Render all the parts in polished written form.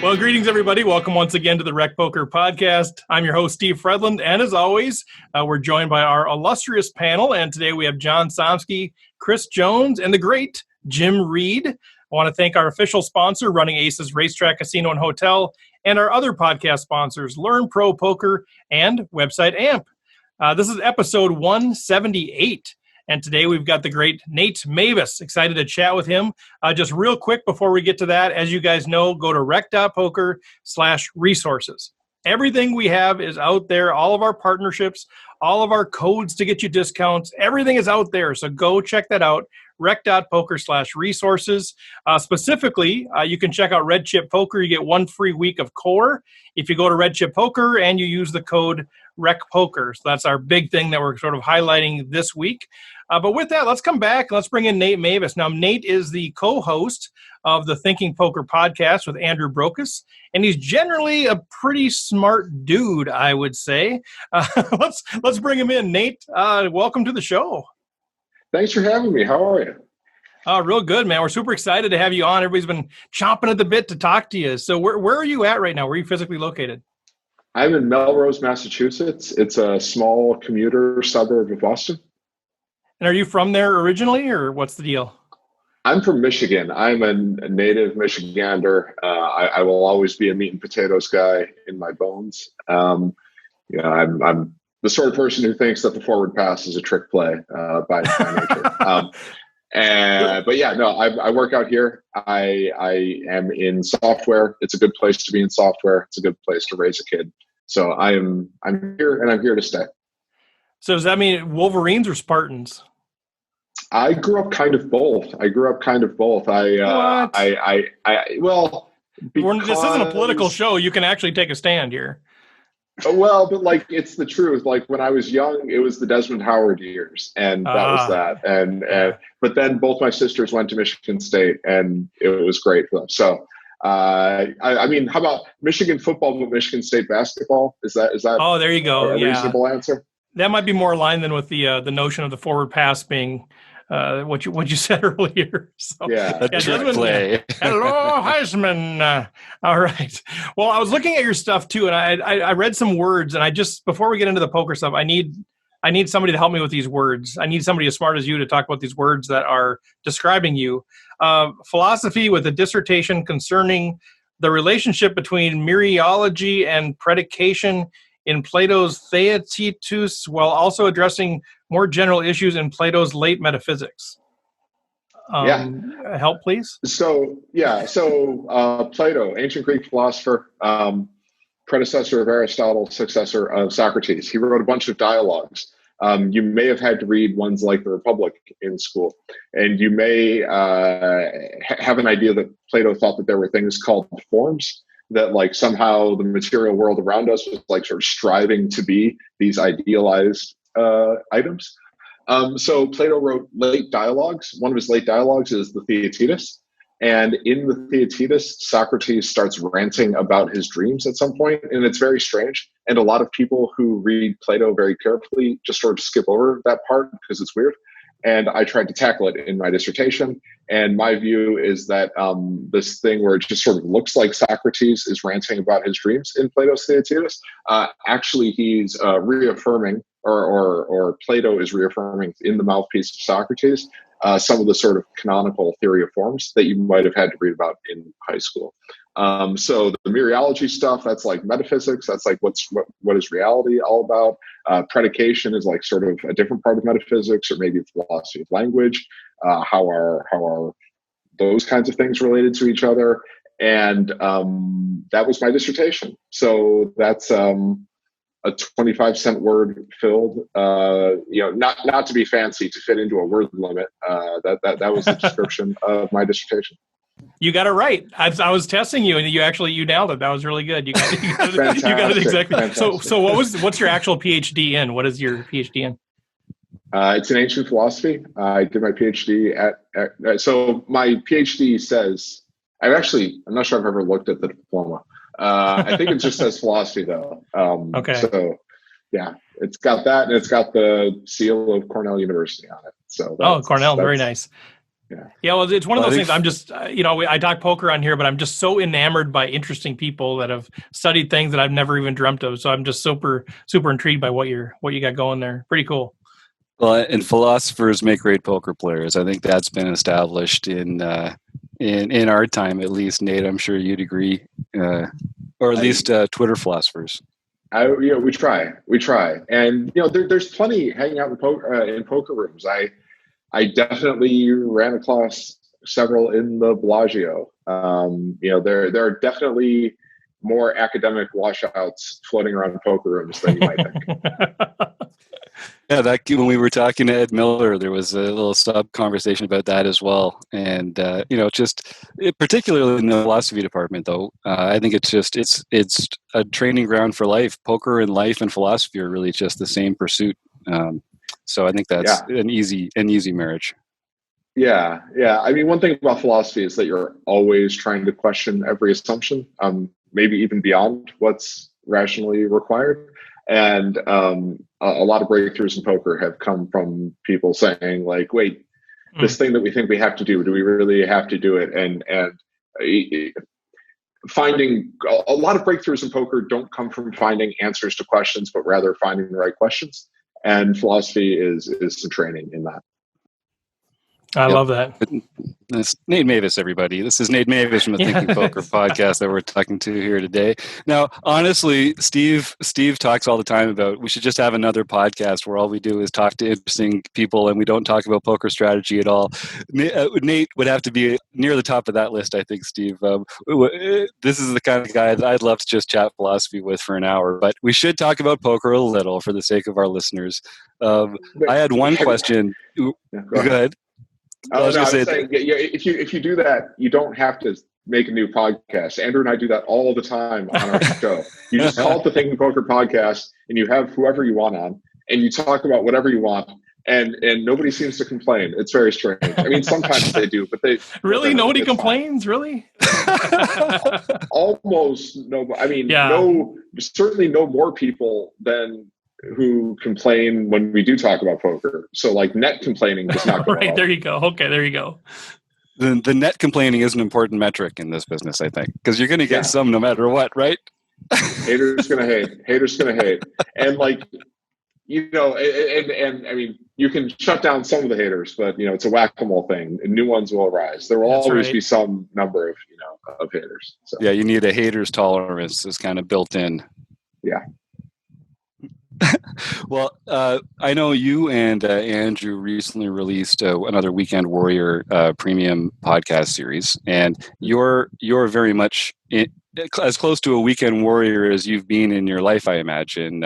Well, greetings, everybody. Welcome once again to the Rec Poker Podcast. I'm your host, Steve Fredland, and as always, we're joined by our illustrious panel, and today we have John Somsky, Chris Jones, and the great Jim Reed. I want to thank our official sponsor, Running Aces Racetrack, Casino, and Hotel, and our other podcast sponsors, Learn Pro Poker and Website AMP. This is episode 178. And today we've got the great Nate Meyvis. Excited to chat with him. Just real quick before we get to that, as you guys know, go to rec.poker/resources. Everything we have is out there. All of our partnerships, all of our codes to get you discounts, everything is out there. So go check that out, rec.poker/resources. Specifically, you can check out Red Chip Poker. You get 1 free week of core if you go to Red Chip Poker and you use the code RECPOKER. So that's our big thing that we're sort of highlighting this week. But with that, let's come back. Let's bring in Nate Meyvis. Now, Nate is the co-host of the Thinking Poker podcast with Andrew Brokus, and he's generally a pretty smart dude, I would say. Let's bring him in. Nate, welcome to the show. Thanks for having me. How are you? Real good, man. We're super excited to have you on. Everybody's been chomping at the bit to talk to you. So where are you at right now? Where are you physically located? I'm in Melrose, Massachusetts. It's a small commuter suburb of Boston. And are you from there originally, or what's the deal? I'm from Michigan. I'm a native Michigander. I will always be a meat and potatoes guy in my bones. I'm the sort of person who thinks that the forward pass is a trick play by nature. But yeah, no, I work out here. I am in software. It's a good place to be in software. It's a good place to raise a kid. So I'm here, and I'm here to stay. So does that mean Wolverines or Spartans? I grew up kind of both. Well, this isn't a political show. You can actually take a stand here. Well, but like, it's the truth. Like, when I was young, it was the Desmond Howard years, and that was that. But then both my sisters went to Michigan State, and it was great for them. So, I mean, how about Michigan football but Michigan State basketball? Is that? Oh, there you go. A reasonable answer? That might be more aligned than with the notion of the forward pass being what you said earlier. So, a trick play. Hello, Heisman. All right. Well, I was looking at your stuff too, and I read some words, and before we get into the poker stuff, I need somebody to help me with these words. I need somebody as smart as you to talk about these words that are describing you. Philosophy with a dissertation concerning the relationship between mereology and predication in Plato's Theaetetus, while also addressing more general issues in Plato's late metaphysics. Help, please. So Plato, ancient Greek philosopher, predecessor of Aristotle, successor of Socrates. He wrote a bunch of dialogues. You may have had to read ones like The Republic in school, and you may have an idea that Plato thought that there were things called forms, that like somehow the material world around us was like sort of striving to be these idealized items. So Plato wrote late dialogues. One of his late dialogues is the Theaetetus. And in the Theaetetus, Socrates starts ranting about his dreams at some point, and it's very strange. And a lot of people who read Plato very carefully just sort of skip over that part because it's weird. And I tried to tackle it in my dissertation. And my view is that this thing where it just sort of looks like Socrates is ranting about his dreams in Plato's Theaetetus, actually he's reaffirming, or Plato is reaffirming in the mouthpiece of Socrates, some of the sort of canonical theory of forms that you might have had to read about in high school. So the mereology stuff, that's like metaphysics. That's like what is reality all about? Predication is like sort of a different part of metaphysics, or maybe philosophy of language. How are those kinds of things related to each other? And that was my dissertation. So that's a 25-cent word filled. Not to be fancy, to fit into a word limit. That was the description of my dissertation. You got it right. I was testing you, and you nailed it. That was really good. You got it exactly. Fantastic. So what's your actual PhD in? What is your PhD in? It's in ancient philosophy. I did my PhD so my PhD says, I'm not sure I've ever looked at the diploma. I think it just says philosophy though. Okay. So yeah, it's got that, and it's got the seal of Cornell University on it. So Cornell, very nice. Yeah, well, it's one of those things. I'm just, I talk poker on here, but I'm just so enamored by interesting people that have studied things that I've never even dreamt of. So I'm just super, super intrigued by what you got going there. Pretty cool. Well, and philosophers make great poker players. I think that's been established in our time, at least. Nate, I'm sure you'd agree, or at least Twitter philosophers. We try, and there's plenty hanging out in poker rooms. I definitely ran across several in the Bellagio. There are definitely more academic washouts floating around poker rooms than you might think. Yeah, when we were talking to Ed Miller, there was a little sub conversation about that as well. And particularly in the philosophy department, though, I think it's a training ground for life. Poker and life and philosophy are really just the same pursuit. So I think that's an easy marriage. Yeah. I mean, one thing about philosophy is that you're always trying to question every assumption, maybe even beyond what's rationally required. And a lot of breakthroughs in poker have come from people saying, like, wait, this thing that we think we have to do we really have to do it? And finding a lot of breakthroughs in poker don't come from finding answers to questions, but rather finding the right questions. And philosophy is some training in that. I love that. That's Nate Meyvis, everybody. This is Nate Meyvis from the Thinking Poker podcast that we're talking to here today. Now, honestly, Steve talks all the time about we should just have another podcast where all we do is talk to interesting people and we don't talk about poker strategy at all. Nate would have to be near the top of that list, I think, Steve. This is the kind of guy that I'd love to just chat philosophy with for an hour, but we should talk about poker a little for the sake of our listeners. I had one question. Go ahead. If you do that, you don't have to make a new podcast. Andrew and I do that all the time on our show. You just call it the Thinking Poker podcast, and you have whoever you want on, and you talk about whatever you want, and nobody seems to complain. It's very strange. I mean, sometimes they do, but they really nobody complains. Fine. Really, almost no. I mean, certainly no more people than who complain when we do talk about poker. So like net complaining does not go right, well. There you go. Okay, there you go. The net complaining is an important metric in this business, I think, because you're going to get some no matter what, right? Haters going to hate. And like, and I mean, you can shut down some of the haters, but it's a whack-a-mole thing and new ones will arise. There will always be some number of, of haters. So. Yeah. You need a haters tolerance that's kind of built in. Yeah. Well, I know you and Andrew recently released another Weekend Warrior premium podcast series, and you're very much as close to a Weekend Warrior as you've been in your life, I imagine.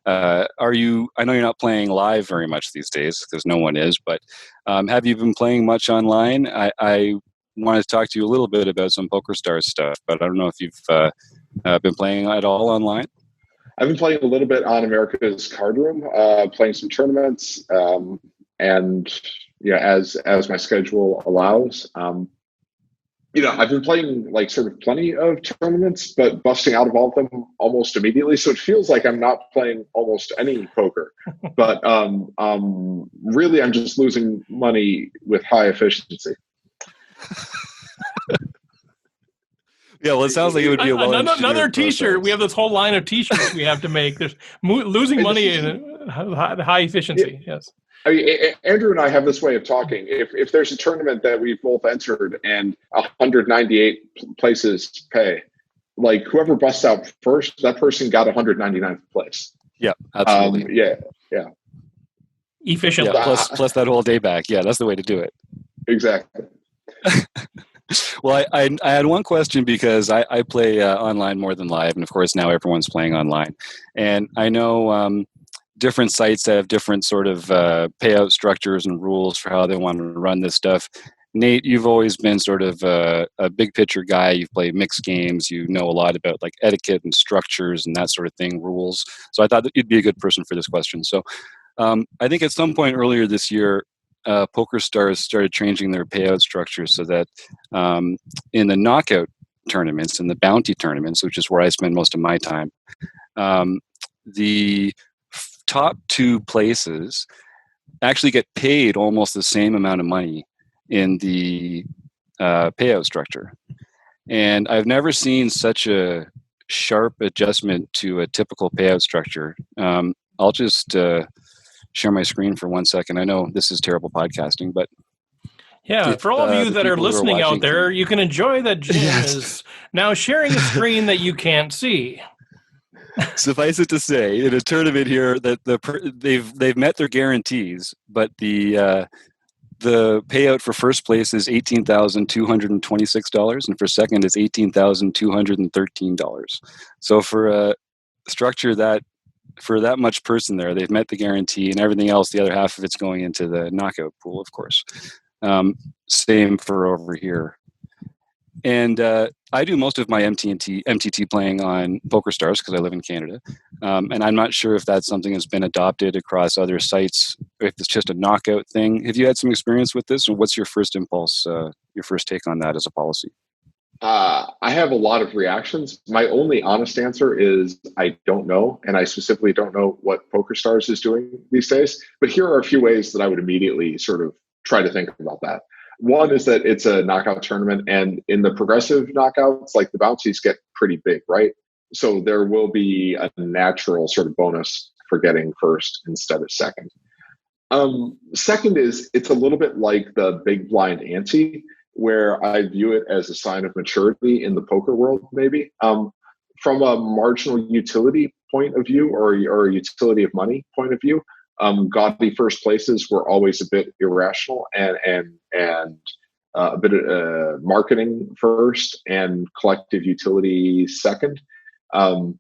Are you? I know you're not playing live very much these days because no one is, but have you been playing much online? I wanted to talk to you a little bit about some PokerStars stuff, but I don't know if you've been playing at all online. I've been playing a little bit on America's Card Room, playing some tournaments, and as my schedule allows. I've been playing like sort of plenty of tournaments, but busting out of all of them almost immediately. So it feels like I'm not playing almost any poker, but really I'm just losing money with high efficiency. Yeah, well, it sounds like it would be another T-shirt. Process. We have this whole line of T-shirts we have to make. There's losing money in high efficiency. Yeah. Yes. I mean, Andrew and I have this way of talking. If there's a tournament that we've both entered and 198 places pay, like whoever busts out first, that person got 199th place. Yeah, absolutely. Yeah. Efficient. Yeah, plus that whole day back. Yeah, that's the way to do it. Exactly. Well, I had one question because I play online more than live, and of course now everyone's playing online. And I know different sites have different sort of payout structures and rules for how they want to run this stuff. Nate, you've always been sort of a big picture guy. You've played mixed games. You know a lot about like etiquette and structures and that sort of thing, rules. So I thought that you'd be a good person for this question. So I think at some point earlier this year, PokerStars started changing their payout structure so that in the knockout tournaments and the bounty tournaments, which is where I spend most of my time, the top two places actually get paid almost the same amount of money in the payout structure. And I've never seen such a sharp adjustment to a typical payout structure. I'll just share my screen for 1 second. I know this is terrible podcasting, but yeah, for all of you that are listening out there, you can enjoy that Jim is now sharing a screen that you can't see. Suffice it to say, in a tournament here, that they've met their guarantees, but the payout for first place is $18,226, and for second is $18,213. So for a structure that for that much person there, they've met the guarantee, and everything else, the other half of it's going into the knockout pool, of course. Same for over here. And I do most of my MTT playing on PokerStars because I live in Canada. And I'm not sure if that's something that's been adopted across other sites, or if it's just a knockout thing. Have you had some experience with this, or what's your first impulse, your first take on that as a policy? I have a lot of reactions. My only honest answer is I don't know, and I specifically don't know what PokerStars is doing these days. But here are a few ways that I would immediately sort of try to think about that. One is that it's a knockout tournament, and in the progressive knockouts, like the bounties get pretty big, right? So there will be a natural sort of bonus for getting first instead of second. Second is it's a little bit like the big blind ante, where I view it as a sign of maturity in the poker world, maybe. From a marginal utility point of view, or a utility of money point of view, gaudy first places were always a bit irrational and a bit of marketing first and collective utility second. I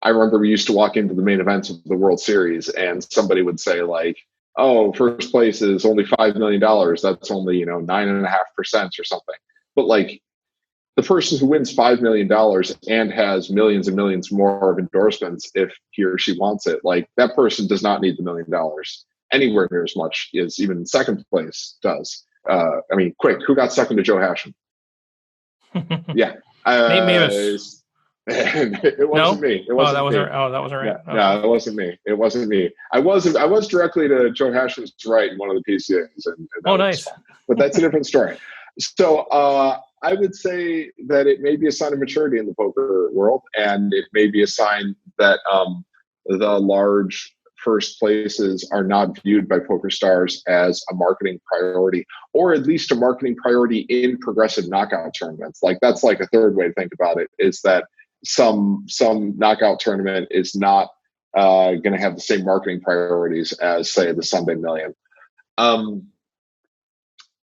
remember we used to walk into the main events of the World Series and somebody would say like, oh, first place is only $5 million. That's only, 9.5% or something. But like the person who wins $5 million and has millions and millions more of endorsements, if he or she wants it, like that person does not need the $1 million anywhere near as much as even second place does. Quick, who got second to Joe Hashim? Yeah. Meyvis. It wasn't me. It wasn't that wasn't me. that wasn't right. Yeah, no, it wasn't me. It wasn't me. I was directly to Joe Hashim's right in one of the PCAs. And Nice. But that's a different story. So I would say that it may be a sign of maturity in the poker world, and it may be a sign that the large first places are not viewed by PokerStars as a marketing priority, or at least a marketing priority in progressive knockout tournaments. Like that's like a third way to think about it, is that some knockout tournament is not going to have the same marketing priorities as, say, the Sunday Million.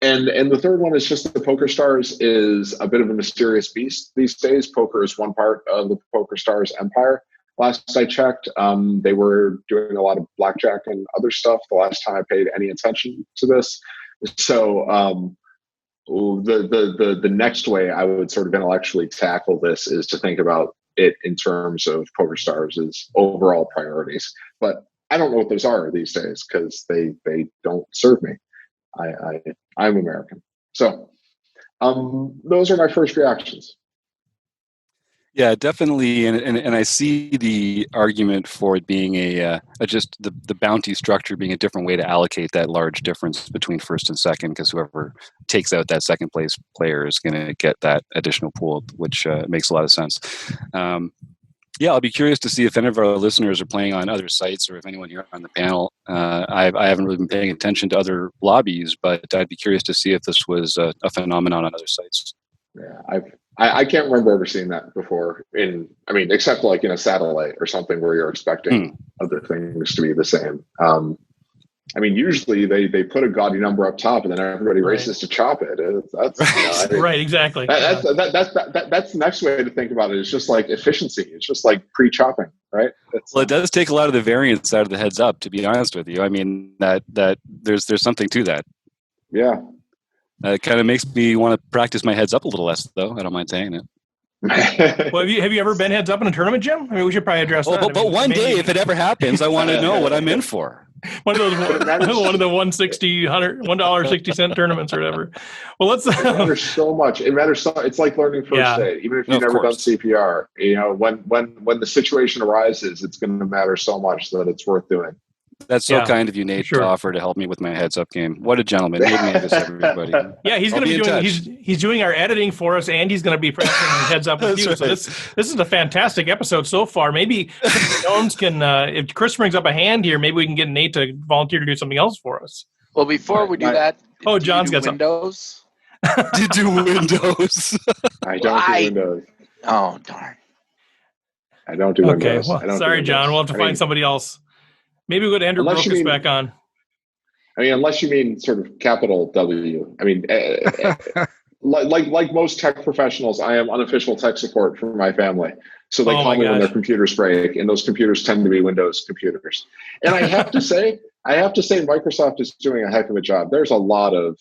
And the third one is just that PokerStars is a bit of a mysterious beast these days. Poker is one part of the PokerStars empire. Last I checked, they were doing a lot of blackjack and other stuff the last time I paid any attention to this. So the next way I would sort of intellectually tackle this is to think about it in terms of PokerStars' overall priorities. But I don't know what those are these days because they don't serve me. I'm American. So those are my first reactions. Yeah, definitely, and I see the argument for it being just the bounty structure being a different way to allocate that large difference between first and second, because whoever takes out that second place player is going to get that additional pool, which makes a lot of sense. I'll be curious to see if any of our listeners are playing on other sites, or if anyone here on the panel. I haven't really been paying attention to other lobbies, but I'd be curious to see if this was a phenomenon on other sites. Yeah, I can't remember ever seeing that before except like in a satellite or something where you're expecting other things to be the same. Usually they put a gaudy number up top and then everybody races to chop it. That's right, exactly. That's the next way to think about it. It's just like efficiency. It's just like pre-chopping, right? It does take a lot of the variance out of the heads up, to be honest with you. That there's something to that. Yeah. It kind of makes me want to practice my heads up a little less, though. I don't mind saying it. Well, have you ever been heads up in a tournament, Jim? We should probably address that. But one day, if it ever happens, I want to know what I'm in for. One of the $1.60 tournaments or whatever. Well, let's. It matters so much. It matters so. It's like learning first aid, even if you've never done CPR. When the situation arises, it's going to matter so much that it's worth doing. That's so kind of you, Nate, to offer to help me with my heads-up game. What a gentleman. Nate Meyvis, everybody. Yeah, he's going to be doing he's doing our editing for us, and he's going to be presenting heads up with you. Right. So this is a fantastic episode so far. Maybe Jones can, if Chris brings up a hand here, maybe we can get Nate to volunteer to do something else for us. Well, before we do that, John's got Windows. Do you do Windows? I don't do Windows. Oh, darn. I don't do Windows. Okay, well, sorry, John. We'll have to find somebody else. Maybe we'll go to Andrew Brockus back on. I mean, unless you mean sort of capital W. I mean, like most tech professionals, I am unofficial tech support for my family. So they call me when their computers break, and those computers tend to be Windows computers. And I have to say, Microsoft is doing a heck of a job. There's a lot of,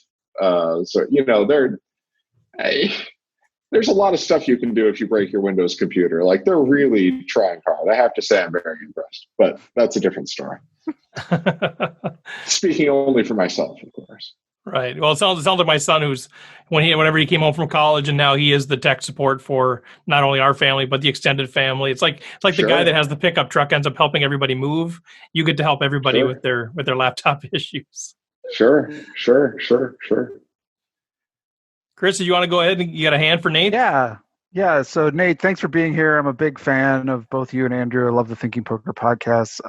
there's a lot of stuff you can do if you break your Windows computer. Like, they're really trying hard. I have to say I'm very impressed, but that's a different story. Speaking only for myself, of course. Right. Well, it sounds like my son, whenever he came home from college, and now he is the tech support for not only our family but the extended family. It's like the guy that has the pickup truck ends up helping everybody move. You get to help everybody with their laptop issues. Sure. Chris, do you want to go ahead and you got a hand for Nate? Yeah. So Nate, thanks for being here. I'm a big fan of both you and Andrew. I love the Thinking Poker podcast.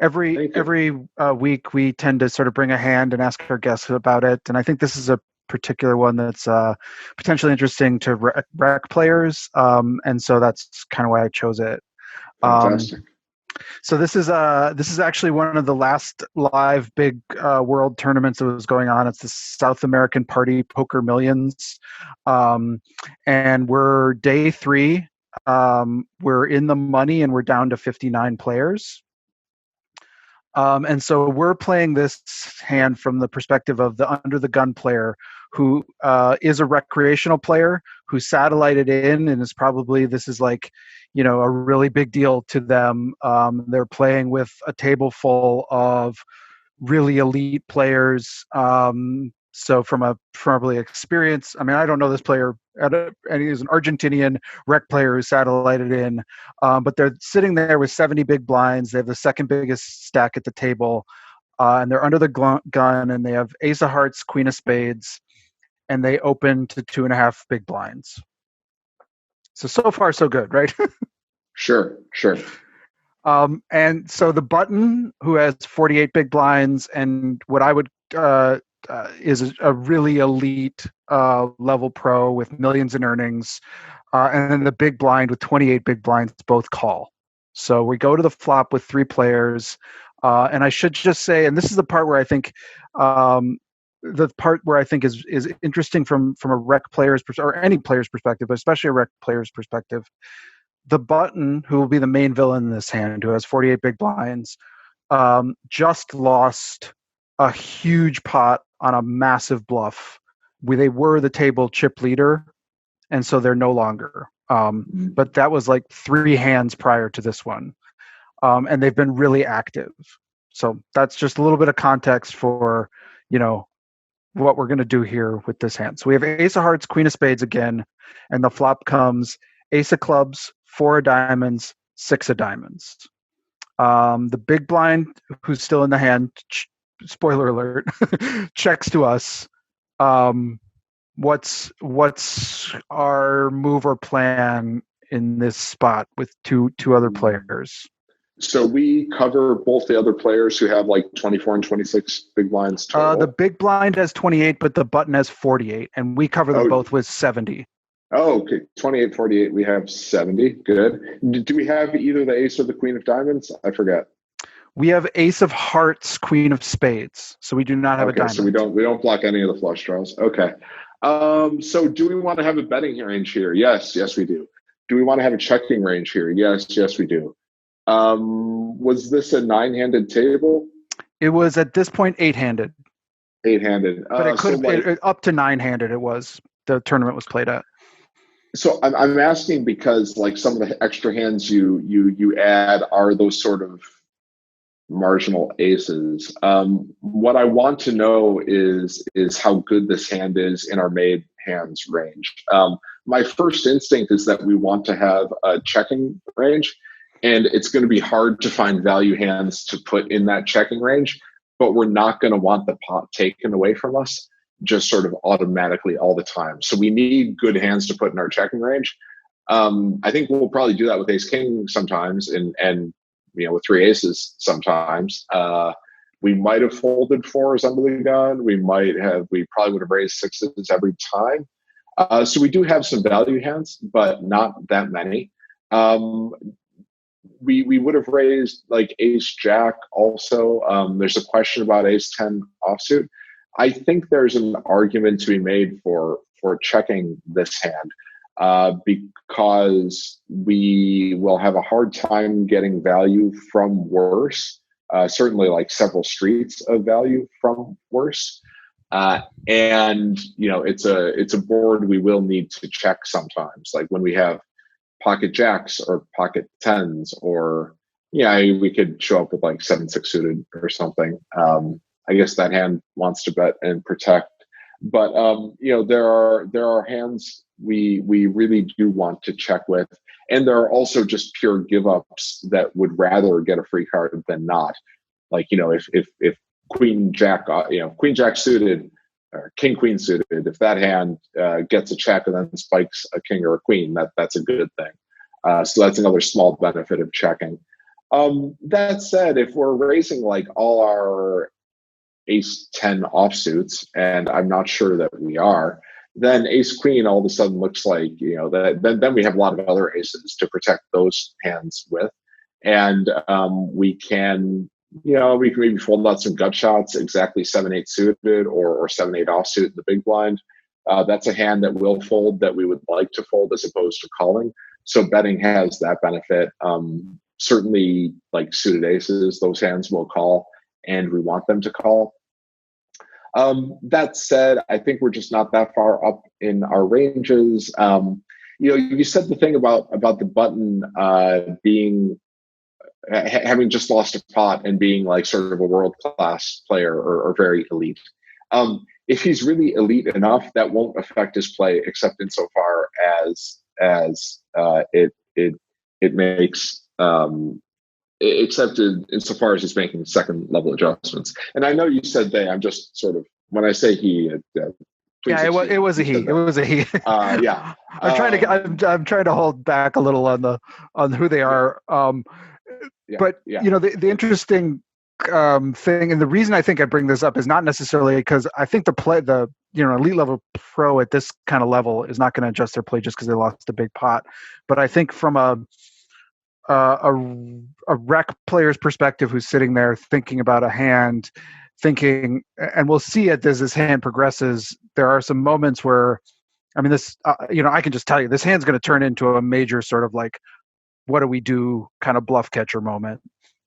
Every week we tend to sort of bring a hand and ask our guests about it. And I think this is a particular one that's potentially interesting to rec players. And so that's kind of why I chose it. Fantastic. So this is actually one of the last live big world tournaments that was going on. It's the South American Party Poker Millions, and we're day 3. We're in the money, and we're down to 59 players. And so we're playing this hand from the perspective of the under the gun player, who is a recreational player who satellited in, and is probably, this is like, a really big deal to them. They're playing with a table full of really elite players. So from a probably experience, I mean, I don't know this player, and he's an Argentinian rec player who satellited in, but they're sitting there with 70 big blinds. They have the second biggest stack at the table, and they're under the gun, and they have ace of hearts, queen of spades, and they open to 2.5 big blinds. So far, so good, right? Sure. And so the button, who has 48 big blinds, and what I would is a really elite level pro with millions in earnings, and then the big blind with 28 big blinds both call. So we go to the flop with 3 players, and I should just say, and this is the part where I think is interesting from a rec player's or any player's perspective, but especially a rec player's perspective. The button, who will be the main villain in this hand, who has 48 big blinds, just lost a huge pot on a massive bluff. They were the table chip leader, and so they're no longer. But that was like 3 hands prior to this one, and they've been really active. So that's just a little bit of context for what we're going to do here with this hand. So we have ace of hearts, queen of spades again, and the flop comes ace of clubs, 4 of diamonds, 6 of diamonds. The big blind, who's still in the hand, spoiler alert, checks to us. What's our move or plan in this spot with two other players? So we cover both the other players who have like 24 and 26 big blinds total. The big blind has 28, but the button has 48, and we cover them both with 70. Oh, okay. 28, 48. We have 70. Good. Do we have either the ace or the queen of diamonds? I forget. We have ace of hearts, queen of spades. So we do not have a diamond. So we don't block any of the flush draws. Okay. So do we want to have a betting range here? Yes, we do. Do we want to have a checking range here? Yes, we do. Was this a 9-handed table? It was at this point 8-handed. 8-handed. But it could have up to 9-handed. It was. The tournament was played at. So I'm asking because like some of the extra hands you add are those sort of marginal aces. What I want to know is how good this hand is in our made hands range. My first instinct is that we want to have a checking range. and it's going to be hard to find value hands to put in that checking range, but we're not going to want the pot taken away from us just sort of automatically all the time. So we need good hands to put in our checking range. I think we'll probably do that with ace king sometimes, and with three aces sometimes. We might have folded fours under the gun. We probably would have raised sixes every time. So we do have some value hands, but not that many. We would have raised like ace jack also. There's a question about ace 10 offsuit. I think there's an argument to be made for checking this hand because we will have a hard time getting value from worse. Certainly like several streets of value from worse. And it's a board we will need to check sometimes, like when we have pocket jacks or pocket tens, or we could show up with like 7-6 suited or something. I guess that hand wants to bet and protect, but there are hands we really do want to check with, and there are also just pure give ups that would rather get a free card than not. Like if queen jack suited or king queen suited, if that hand gets a check and then spikes a king or a queen, that's a good thing. So that's another small benefit of checking. That said, if we're raising like all our ace 10 offsuits, and I'm not sure that we are, then ace queen all of a sudden looks like then we have a lot of other aces to protect those hands with, and we can maybe fold out some gut shots, exactly 7-8 suited or 7-8 offsuit in the big blind. That's a hand that will fold, that we would like to fold as opposed to calling. So betting has that benefit. Certainly like suited aces, those hands will call, and we want them to call. That said, I think we're just not that far up in our ranges. You said the thing about the button having just lost a pot and being like sort of a world-class player or very elite. If he's really elite enough, that won't affect his play, except insofar as it makes accepted insofar as he's making second level adjustments. And I know you said they. I'm just sort of, when I say he. It was a he. It was a he. Yeah. I'm trying to hold back a little on who they are. But the interesting thing, and the reason I think I bring this up is not necessarily because I think the elite level pro at this kind of level is not going to adjust their play just because they lost a big pot. But I think from a rec player's perspective, who's sitting there thinking about a hand, and we'll see it as this hand progresses. There are some moments where, I mean, this, I can just tell you, this hand's going to turn into a major sort of like, what do we do kind of bluff catcher moment.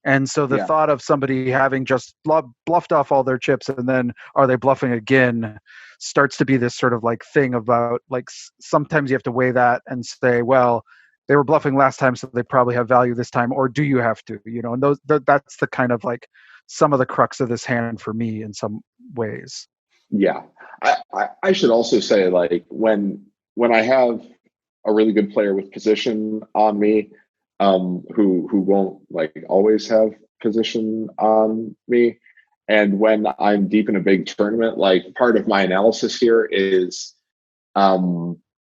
And so the thought of somebody having just bluffed off all their chips and then are they bluffing again starts to be this sort of like thing about like sometimes you have to weigh that and say, well, they were bluffing last time, so they probably have value this time, or do you have to, and that's the kind of like some of the crux of this hand for me in some ways. Yeah. I should also say, like, when I have a really good player with position on me, who won't like always have position on me, and when I'm deep in a big tournament, like part of my analysis here is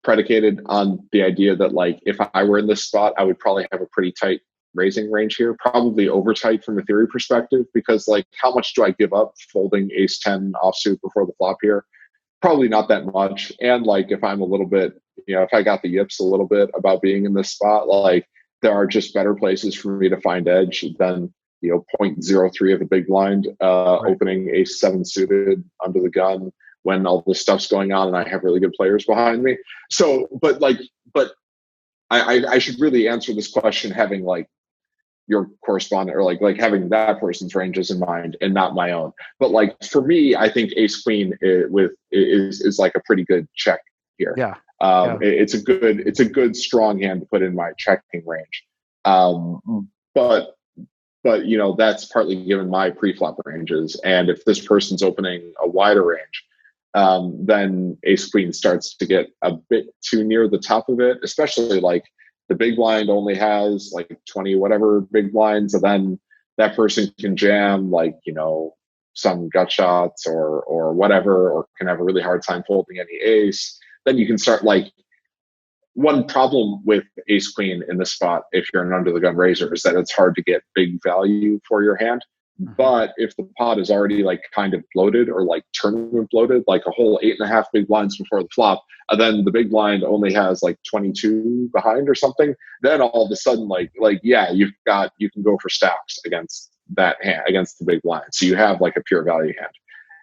predicated on the idea that like if I were in this spot, I would probably have a pretty tight raising range here, probably over tight from a theory perspective, because like how much do I give up folding ace 10 offsuit before the flop here? Probably not that much. And like if I'm a little bit, if I got the yips a little bit about being in this spot, like there are just better places for me to find edge than 0.03 of a big blind, opening ace 7 suited under the gun when all this stuff's going on and I have really good players behind me. So, but I should really answer this question having like your correspondent or like having that person's ranges in mind and not my own. But like for me, I think ace queen is like a pretty good check here. Yeah. It's a good strong hand to put in my checking range. But that's partly given my pre-flop ranges. And if this person's opening a wider range, then ace queen starts to get a bit too near the top of it, especially like the big blind only has like 20 whatever big blinds, and then that person can jam like, some gut shots or whatever, or can have a really hard time folding any ace. Then you can start like, one problem with ace queen in this spot, if you're an under the gun raiser, is that it's hard to get big value for your hand. But if the pot is already like kind of bloated or like tournament bloated, like a whole 8.5 big blinds before the flop, and then the big blind only has like 22 behind or something, then all of a sudden, yeah, you can go for stacks against that hand, against the big blind. So you have like a pure value hand.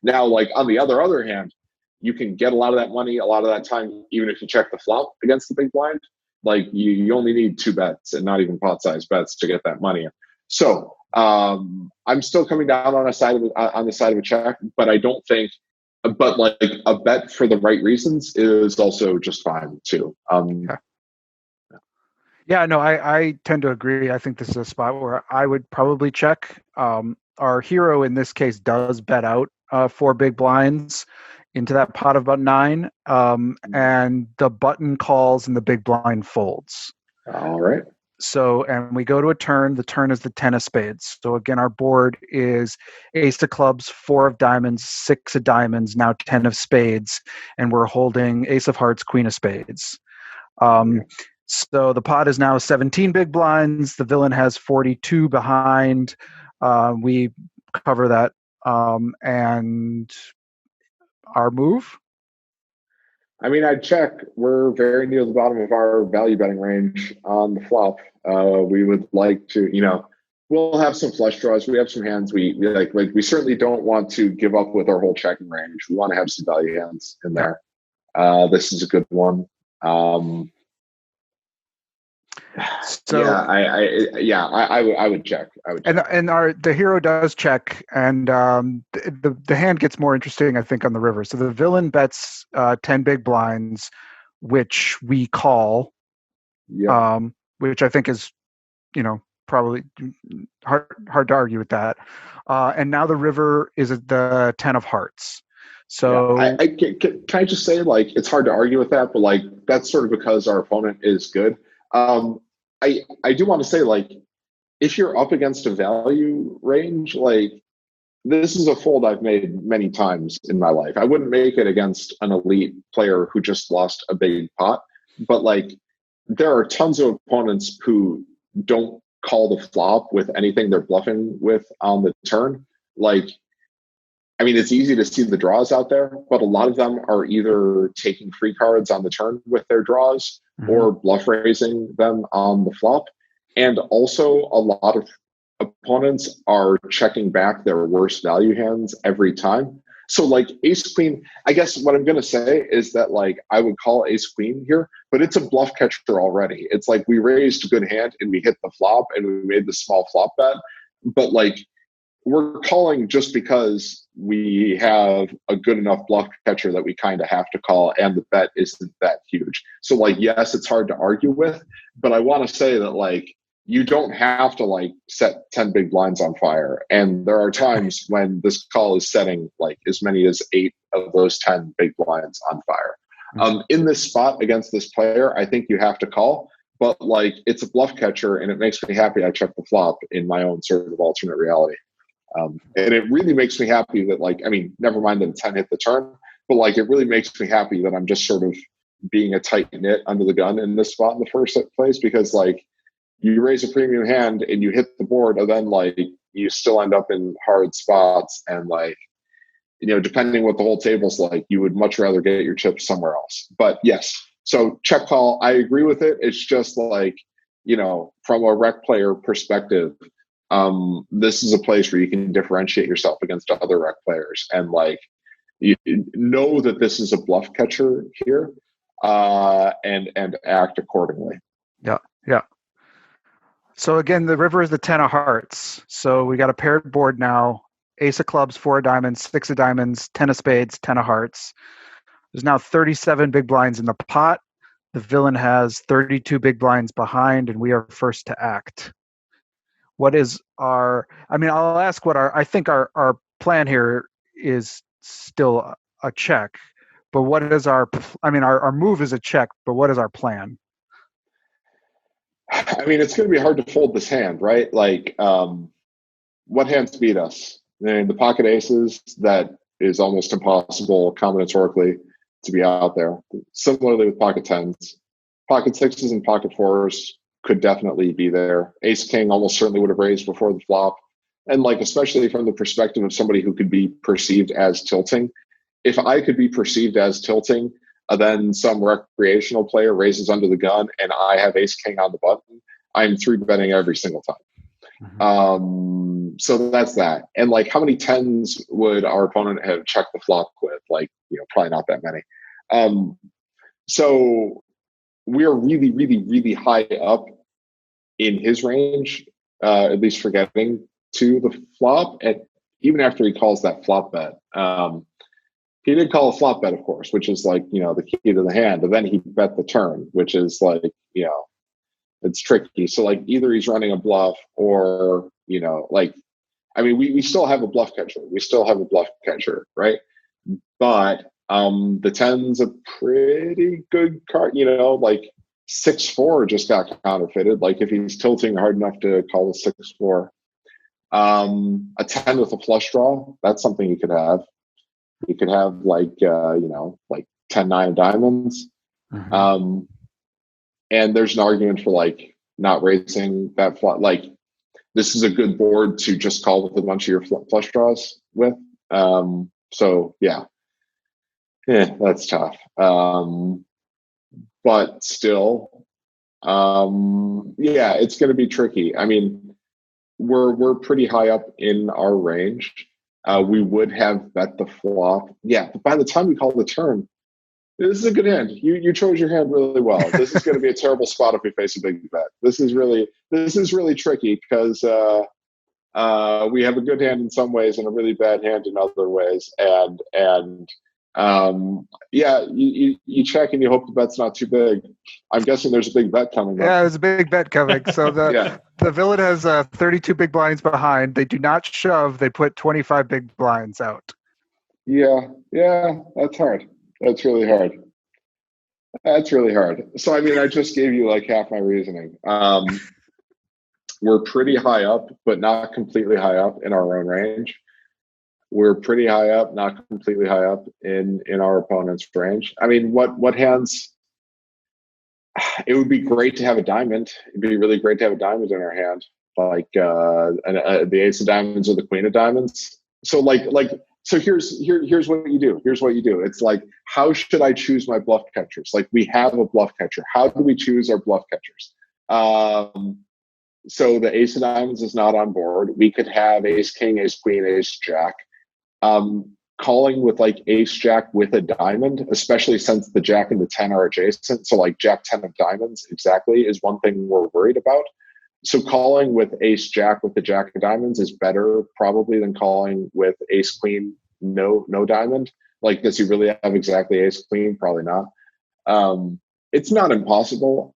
Now, like on the other hand, you can get a lot of that money a lot of that time, even if you check the flop against the big blind. Like you only need 2 bets and not even pot size bets to get that money in. So I'm still coming down on the side of a check, but I don't think, but like a bet for the right reasons is also just fine too. Yeah, no, I tend to agree. I think this is a spot where I would probably check. Our hero in this case does bet out 4 big blinds into that pot of about 9, and the button calls and the big blind folds. All right. So, and we go to a turn. The turn is the 10 of spades. So again, our board is ace of clubs, 4 of diamonds, 6 of diamonds, now 10 of spades, and we're holding ace of hearts, queen of spades. So the pot is now 17 big blinds. The villain has 42 behind. We cover that, and our move. I mean, I'd check. We're very near the bottom of our value betting range on the flop. We would like to, we'll have some flush draws. We have some hands. We like. We certainly don't want to give up with our whole checking range. We want to have some value hands in there. This is a good one. So I would check. And the hero does check, and the hand gets more interesting, I think, on the river. So the villain bets 10 big blinds, which we call, which I think is, probably hard to argue with that. And now the river is at the 10 of hearts. So can I just say, like, it's hard to argue with that, but like that's sort of because our opponent is good. I do want to say, like, if you're up against a value range, like, this is a fold I've made many times in my life. I wouldn't make it against an elite player who just lost a big pot, but like, there are tons of opponents who don't call the flop with anything they're bluffing with on the turn. Like, I mean, it's easy to see the draws out there, but a lot of them are either taking free cards on the turn with their draws or bluff raising them on the flop. And also a lot of opponents are checking back their worst value hands every time. So like ace queen, I guess what I'm going to say is that like I would call ace queen here, but it's a bluff catcher already. It's like we raised a good hand and we hit the flop and we made the small flop bet. But like, we're calling just because we have a good enough bluff catcher that we kind of have to call, and the bet isn't that huge. So like, yes, it's hard to argue with, but I want to say that like, you don't have to like set 10 big blinds on fire. And there are times when this call is setting like as many as 8 of those 10 big blinds on fire. In this spot against this player, I think you have to call, but like, it's a bluff catcher and it makes me happy I check the flop in my own sort of alternate reality. And it really makes me happy that like, I mean, never mind that the 10 hit the turn, but like, it really makes me happy that I'm just sort of being a tight knit under the gun in this spot in the first place, because like, you raise a premium hand and you hit the board, and then like you still end up in hard spots, and like, depending what the whole table's like, you would much rather get your chips somewhere else. But yes, so check call, I agree with it. It's just like, from a rec player perspective, this is a place where you can differentiate yourself against other rec players, and like, you know that this is a bluff catcher here, and act accordingly. Yeah. So again, the river is the 10 of hearts. So we got a paired board now: ace of clubs, 4 of diamonds, 6 of diamonds, 10 of spades, 10 of hearts. There's now 37 big blinds in the pot. The villain has 32 big blinds behind, and we are first to act. What is our, I'll ask what I think our plan here is still a check, but what is our move is a check, but what is our plan? I mean, it's going to be hard to fold this hand, right? Like, what hands beat us? The pocket aces, that is almost impossible combinatorically to be out there. Similarly with pocket tens. Pocket sixes and pocket fours could definitely be there. Ace king almost certainly would have raised before the flop. And like, especially from the perspective of somebody who could be perceived as tilting. If I could be perceived as tilting, then some recreational player raises under the gun and I have ace king on the button, I'm 3-betting every single time. So that's that. And like, how many tens would our opponent have checked the flop with? Like, probably not that many. So we are really, really, really high up in his range, at least for getting to the flop. And even after he calls that flop bet, he did call a flop bet, of course, which is like, the key to the hand. But then he bet the turn, which is like, it's tricky. So like, either he's running a bluff or, like, I mean, we still have a bluff catcher. We still have a bluff catcher, right? But the 10's a pretty good card, like 6-4 just got counterfeited. Like if he's tilting hard enough to call a 6-4, a 10 with a flush draw, that's something you could have. You could have like, like 10-9 of diamonds. And there's an argument for like not raising that flop. Like this is a good board to just call with a bunch of your flush draws with. So yeah, that's tough. But still, it's going to be tricky. I mean, we're pretty high up in our range. We would have bet the flop. Yeah, but by the time we call the turn, this is a good hand. You chose your hand really well. This is going to be a terrible spot if we face a big bet. This is really tricky because we have a good hand in some ways and a really bad hand in other ways. You check and you hope the bet's not too big. I'm guessing there's a big bet coming up. Yeah, there's a big bet coming. So the villain has 32 big blinds behind. They do not shove. They put 25 big blinds out. Yeah, that's hard. That's really hard. So, I mean, I just gave you like half my reasoning. We're pretty high up, but not completely high up in our own range. We're pretty high up, not completely high up in our opponent's range. I mean, what hands? It would be great to have a diamond. It'd be really great to have a diamond in our hand, like the ace of diamonds or the queen of diamonds. So So here's what you do. Here's what you do. It's like, how should I choose my bluff catchers? Like we have a bluff catcher. How do we choose our bluff catchers? So the ace of diamonds is not on board. We could have ace king, ace queen, ace jack. Calling with like ace jack with a diamond, especially since the jack and the 10 are adjacent. So like jack 10 of diamonds exactly is one thing we're worried about. So calling with ace jack with the jack of diamonds is better probably than calling with ace queen no diamond. Like, does he really have exactly ace queen? Probably not. It's not impossible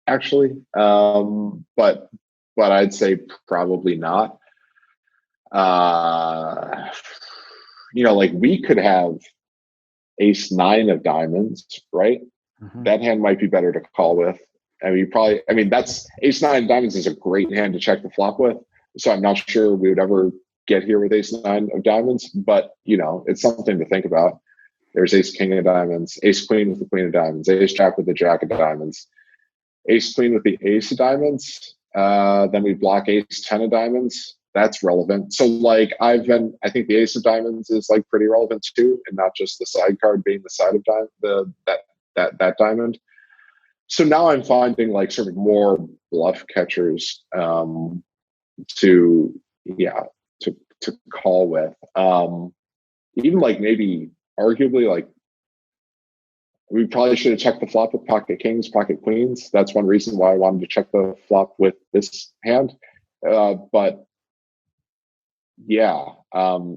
actually, but I'd say probably not. Like we could have ace 9 of diamonds, right? That hand might be better to call with. That's ace 9 of diamonds is a great hand to check the flop with. So I'm not sure we would ever get here with ace 9 of diamonds, but it's something to think about. There's ace king of diamonds, ace queen with the queen of diamonds, ace jack with the jack of diamonds, ace queen with the ace of diamonds. Then we block ace 10 of diamonds. That's relevant. So like I think the ace of diamonds is like pretty relevant too, and not just the side card being the side of that diamond. So now I'm finding like sort of more bluff catchers to call with. Even like maybe arguably like we probably should have checked the flop with pocket kings, pocket queens. That's one reason why I wanted to check the flop with this hand. But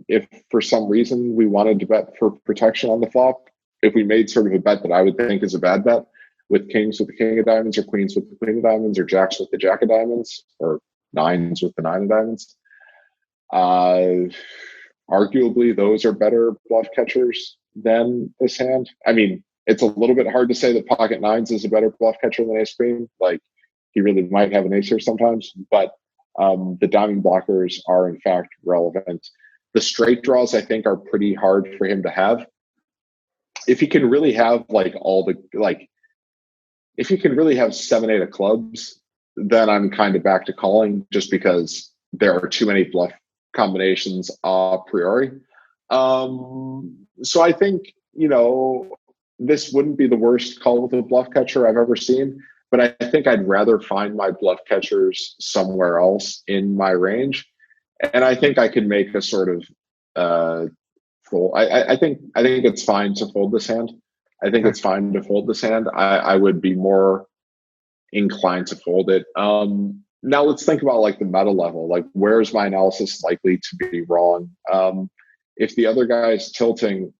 if for some reason we wanted to bet for protection on the flop, if we made sort of a bet that I would think is a bad bet with kings with the king of diamonds or queens with the queen of diamonds or jacks with the jack of diamonds or 9s with the 9 of diamonds, arguably those are better bluff catchers than this hand. I mean, it's a little bit hard to say that pocket 9s is a better bluff catcher than ace queen. Like he really might have an ace here sometimes, but the diamond blockers are in fact relevant. The straight draws, I think, are pretty hard for him to have. If he can really have if he can really have 7-8 of clubs, then I'm kind of back to calling, just because there are too many bluff combinations a priori. So I think, this wouldn't be the worst call with a bluff catcher I've ever seen, but I think I'd rather find my bluff catchers somewhere else in my range. And I think I can make a sort of fold. I think it's fine to fold this hand. I think it's fine to fold this hand. I would be more inclined to fold it. Now let's think about like the meta level. Like, where is my analysis likely to be wrong? If the other guy is tilting,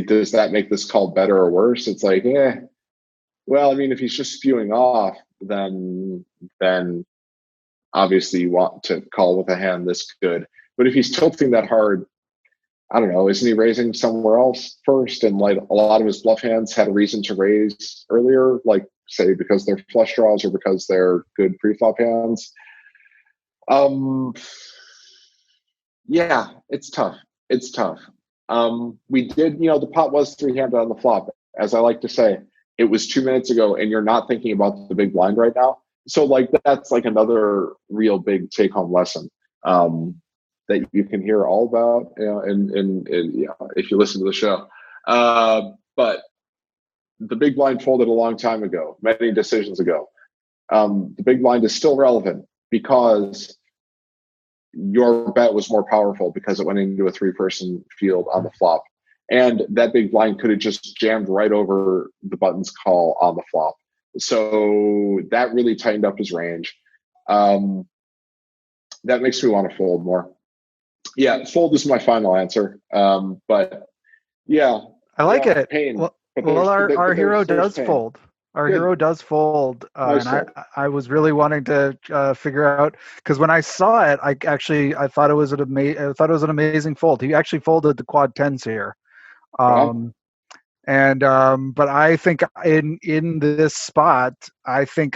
does that make this call better or worse? It's like, well, I mean, if he's just spewing off, then obviously you want to call with a hand this good. But if he's tilting that hard, I don't know, isn't he raising somewhere else first? And like a lot of his bluff hands had a reason to raise earlier, like say because they're flush draws or because they're good pre-flop hands. Yeah, it's tough. It's tough. We did, the pot was 3-handed on the flop. As I like to say, it was 2 minutes ago, and you're not thinking about the big blind right now. So like that's like another real big take-home lesson that you can hear all about, if you listen to the show. But the big blind folded a long time ago, many decisions ago. The big blind is still relevant because your bet was more powerful because it went into a 3-person field on the flop. And that big blind could have just jammed right over the button's call on the flop. So that really tightened up his range. That makes me want to fold more. Yeah, fold is my final answer. But yeah. I like it. Pain. Well, our hero does fold. Our hero does fold, and I was really wanting to figure out, because when I saw it, I thought it was an amazing fold. He actually folded the quad tens here, but I think in this spot, I think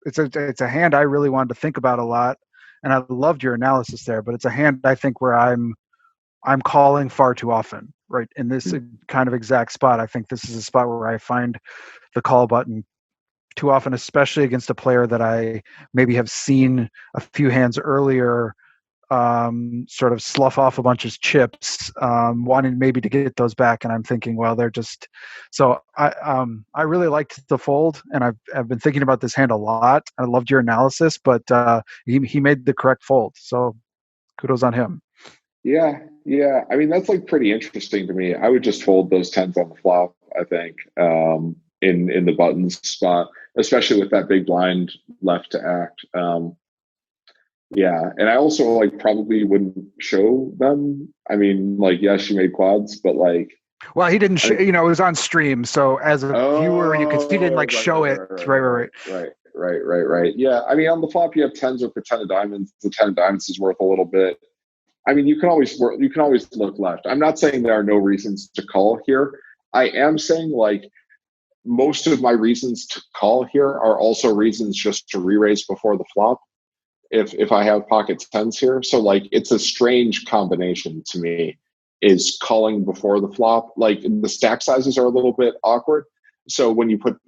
it's a hand I really wanted to think about a lot, and I loved your analysis there. But it's a hand I think where I'm calling far too often, right? In this kind of exact spot, I think this is a spot where I find the call button too often, especially against a player that I maybe have seen a few hands earlier sort of slough off a bunch of chips, wanting maybe to get those back. And I'm thinking, well, they're just so I really liked the fold, and I've been thinking about this hand a lot. I loved your analysis, but he made the correct fold. So kudos on him. Yeah. I mean, that's like pretty interesting to me. I would just fold those tens on the flop, I think, in the buttons spot, especially with that big blind left to act. Yeah, and I also like probably wouldn't show them. I mean, like, yes, you made quads, but like, well, he didn't show, it was on stream, so as a viewer, you could see, he didn't show it. Right. Yeah, I mean, on the flop, you have tens with the 10 of diamonds. The 10 of diamonds is worth a little bit. I mean, you can always look left. I'm not saying there are no reasons to call here. I am saying like most of my reasons to call here are also reasons just to re-raise before the flop if I have pocket tens here. So like it's a strange combination to me, is calling before the flop. Like the stack sizes are a little bit awkward. So when you put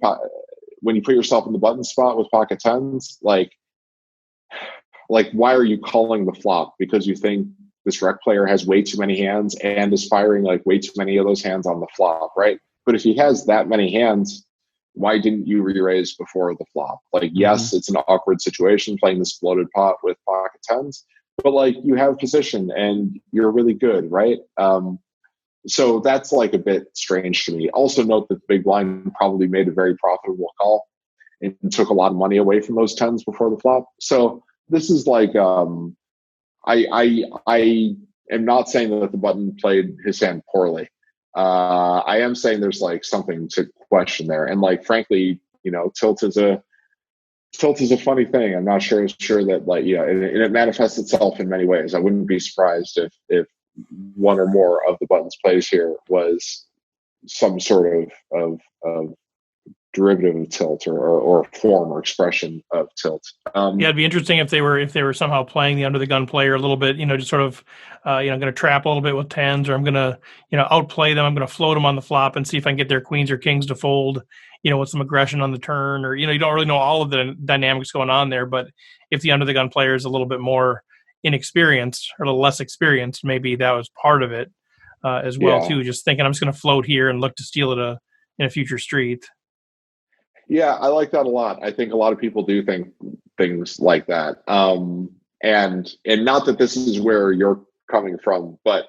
yourself in the button spot with pocket tens, like why are you calling the flop? Because you think this rec player has way too many hands and is firing like way too many of those hands on the flop, right? But if he has that many hands, why didn't you re-raise before the flop? Like, yes, it's an awkward situation playing this bloated pot with pocket tens, but like you have position and you're really good, right? So that's like a bit strange to me. Also note that the big blind probably made a very profitable call and took a lot of money away from those tens before the flop. So this is like, I am not saying that the button played his hand poorly. I am saying there's like something to question there, and like frankly, tilt is a funny thing. I'm not sure that like and it manifests itself in many ways. I wouldn't be surprised if one or more of the buttons plays here was some sort of derivative of tilt or form or expression of tilt. Yeah, it'd be interesting if they were somehow playing the under the gun player a little bit, just sort of, going to trap a little bit with tens, or I'm going to, outplay them. I'm going to float them on the flop and see if I can get their queens or kings to fold, with some aggression on the turn, or, you don't really know all of the dynamics going on there. But if the under the gun player is a little bit more inexperienced or a little less experienced, maybe that was part of it as well, too. Just thinking I'm just going to float here and look to steal it in a future street. Yeah, I like that a lot. I think a lot of people do think things like that. And not that this is where you're coming from, but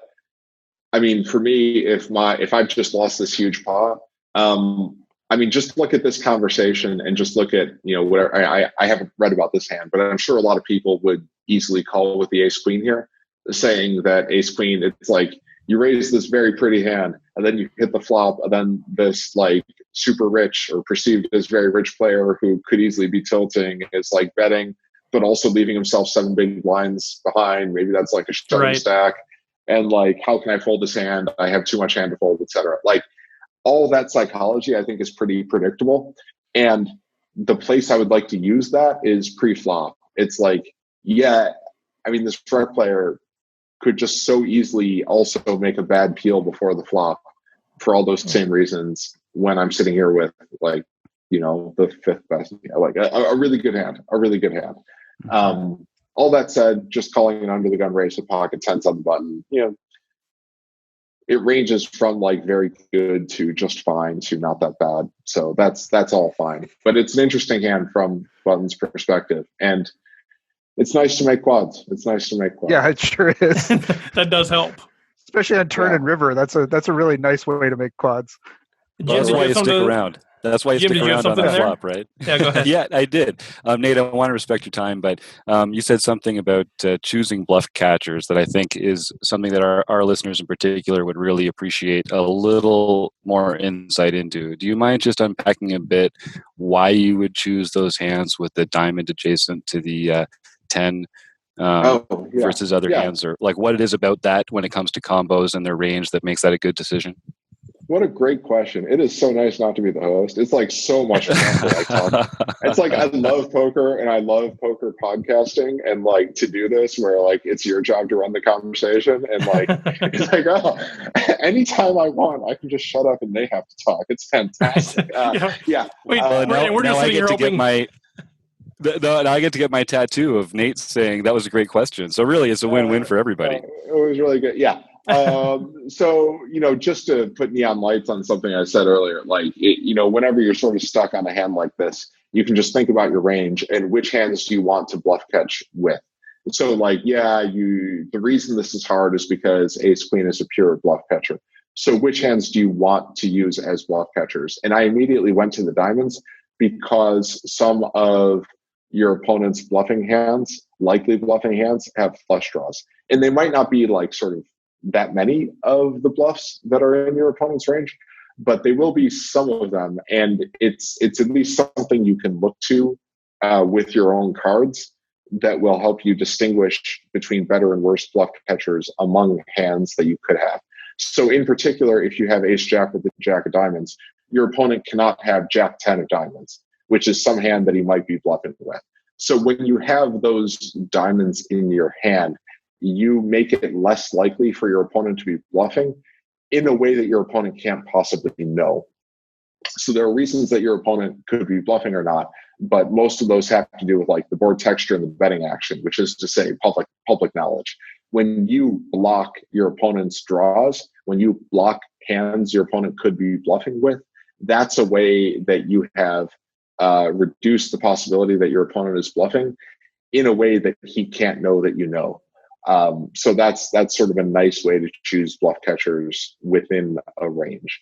I mean, for me, if I've just lost this huge pot, just look at this conversation and just look at, whatever. I haven't read about this hand, but I'm sure a lot of people would easily call with the ace queen here, saying that ace queen, it's like you raise this very pretty hand and then you hit the flop, and then this like super rich or perceived as very rich player who could easily be tilting is like betting, but also leaving himself 7 big blinds behind. Maybe that's like a shoving stack. And like, how can I fold this hand? I have too much hand to fold, etc. Like all that psychology, I think, is pretty predictable. And the place I would like to use that is pre-flop. It's like, this rec player could just so easily also make a bad peel before the flop for all those same reasons when I'm sitting here with like, the fifth best, like a really good hand, all that said, just calling an under the gun raise with pocket tens on the button, it ranges from like very good to just fine to not that bad. So that's all fine, but it's an interesting hand from button's perspective. And it's nice to make quads. Yeah, it sure is. That does help, especially on turn and river. That's a really nice way to make quads. That's why you stick around. That's why you stick around on that flop, right? Yeah, go ahead. Yeah, I did. Nate, I want to respect your time, but you said something about choosing bluff catchers that I think is something that our listeners in particular would really appreciate a little more insight into. Do you mind just unpacking a bit why you would choose those hands with the diamond adjacent to the 10 versus other hands, or like what it is about that when it comes to combos and their range that makes that a good decision? What a great question. It is so nice not to be the host. It's like so much fun to like talk. It's like I love poker and I love poker podcasting, and like to do this where like it's your job to run the conversation, and like it's like, oh, anytime I want I can just shut up and they have to talk. It's fantastic. Wait, we're just sitting here hoping now I get to get my tattoo of Nate saying that was a great question. So really it's a win-win for everybody. It was really good. Yeah. So, just to put neon lights on something I said earlier, like, whenever you're sort of stuck on a hand like this, you can just think about your range and which hands do you want to bluff catch with. So like, the reason this is hard is because ace queen is a pure bluff catcher. So which hands do you want to use as bluff catchers? And I immediately went to the diamonds because some of your opponent's bluffing hands, likely bluffing hands, have flush draws. And they might not be like sort of that many of the bluffs that are in your opponent's range, but they will be some of them. And it's at least something you can look to with your own cards that will help you distinguish between better and worse bluff catchers among hands that you could have. So in particular, if you have ace jack with the jack of diamonds, your opponent cannot have jack 10 of diamonds, which is some hand that he might be bluffing with. So when you have those diamonds in your hand, you make it less likely for your opponent to be bluffing in a way that your opponent can't possibly know. So there are reasons that your opponent could be bluffing or not, but most of those have to do with like the board texture and the betting action, which is to say public knowledge. When you block your opponent's draws, when you block hands your opponent could be bluffing with, that's a way that you have reduced the possibility that your opponent is bluffing in a way that he can't know that you know. So that's sort of a nice way to choose bluff catchers within a range.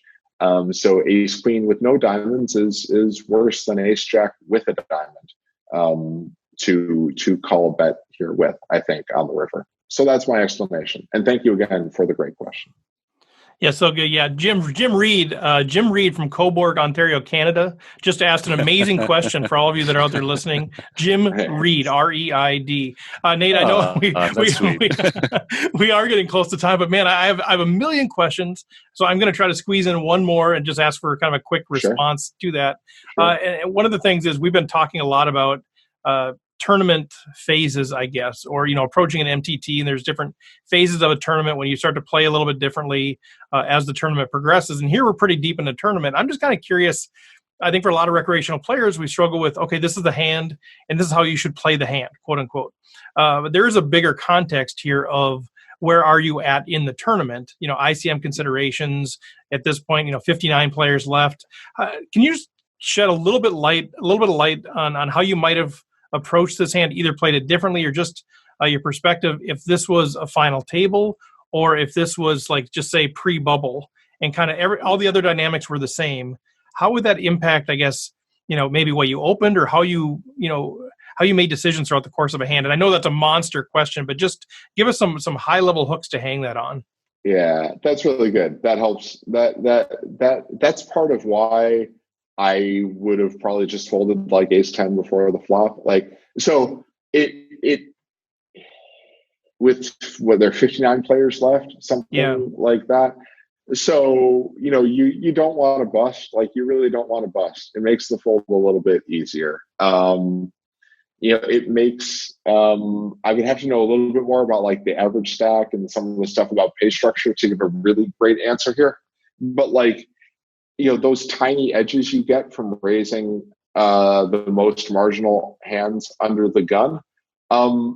So ace queen with no diamonds is worse than ace jack with a diamond to call a bet here with, I think, on the river. So that's my explanation. And thank you again for the great question. Yeah, so good. Yeah, Jim Reed from Cobourg, Ontario, Canada, just asked an amazing question for all of you that are out there listening. Jim Reed, R-E-I-D. Nate, I know that's sweet. we are getting close to time, but man, I have a million questions, so I'm going to try to squeeze in one more and just ask for kind of a quick response to that. Sure. And one of the things is we've been talking a lot about tournament phases, I guess, or, approaching an MTT, and there's different phases of a tournament when you start to play a little bit differently as the tournament progresses. And here we're pretty deep in the tournament. I'm just kind of curious. I think for a lot of recreational players, we struggle with, okay, this is the hand and this is how you should play the hand, quote unquote. But there is a bigger context here of where are you at in the tournament? ICM considerations at this point, 59 players left. Can you just shed a little bit of light on how you might have approached this hand, either played it differently or just your perspective, if this was a final table or if this was like, just say pre-bubble and kind of all the other dynamics were the same, how would that impact, I guess, maybe what you opened or how you made decisions throughout the course of a hand? And I know that's a monster question, but just give us some high level hooks to hang that on. Yeah, that's really good. That helps. That's part of why I would have probably just folded like ace 10 before the flop. So it with what there are 59 players left, something like that. So, you don't want to bust, you really don't want to bust. It makes the fold a little bit easier. It makes, I would have to know a little bit more about the average stack and some of the stuff about pay structure to give a really great answer here. But those tiny edges you get from raising the most marginal hands under the gun,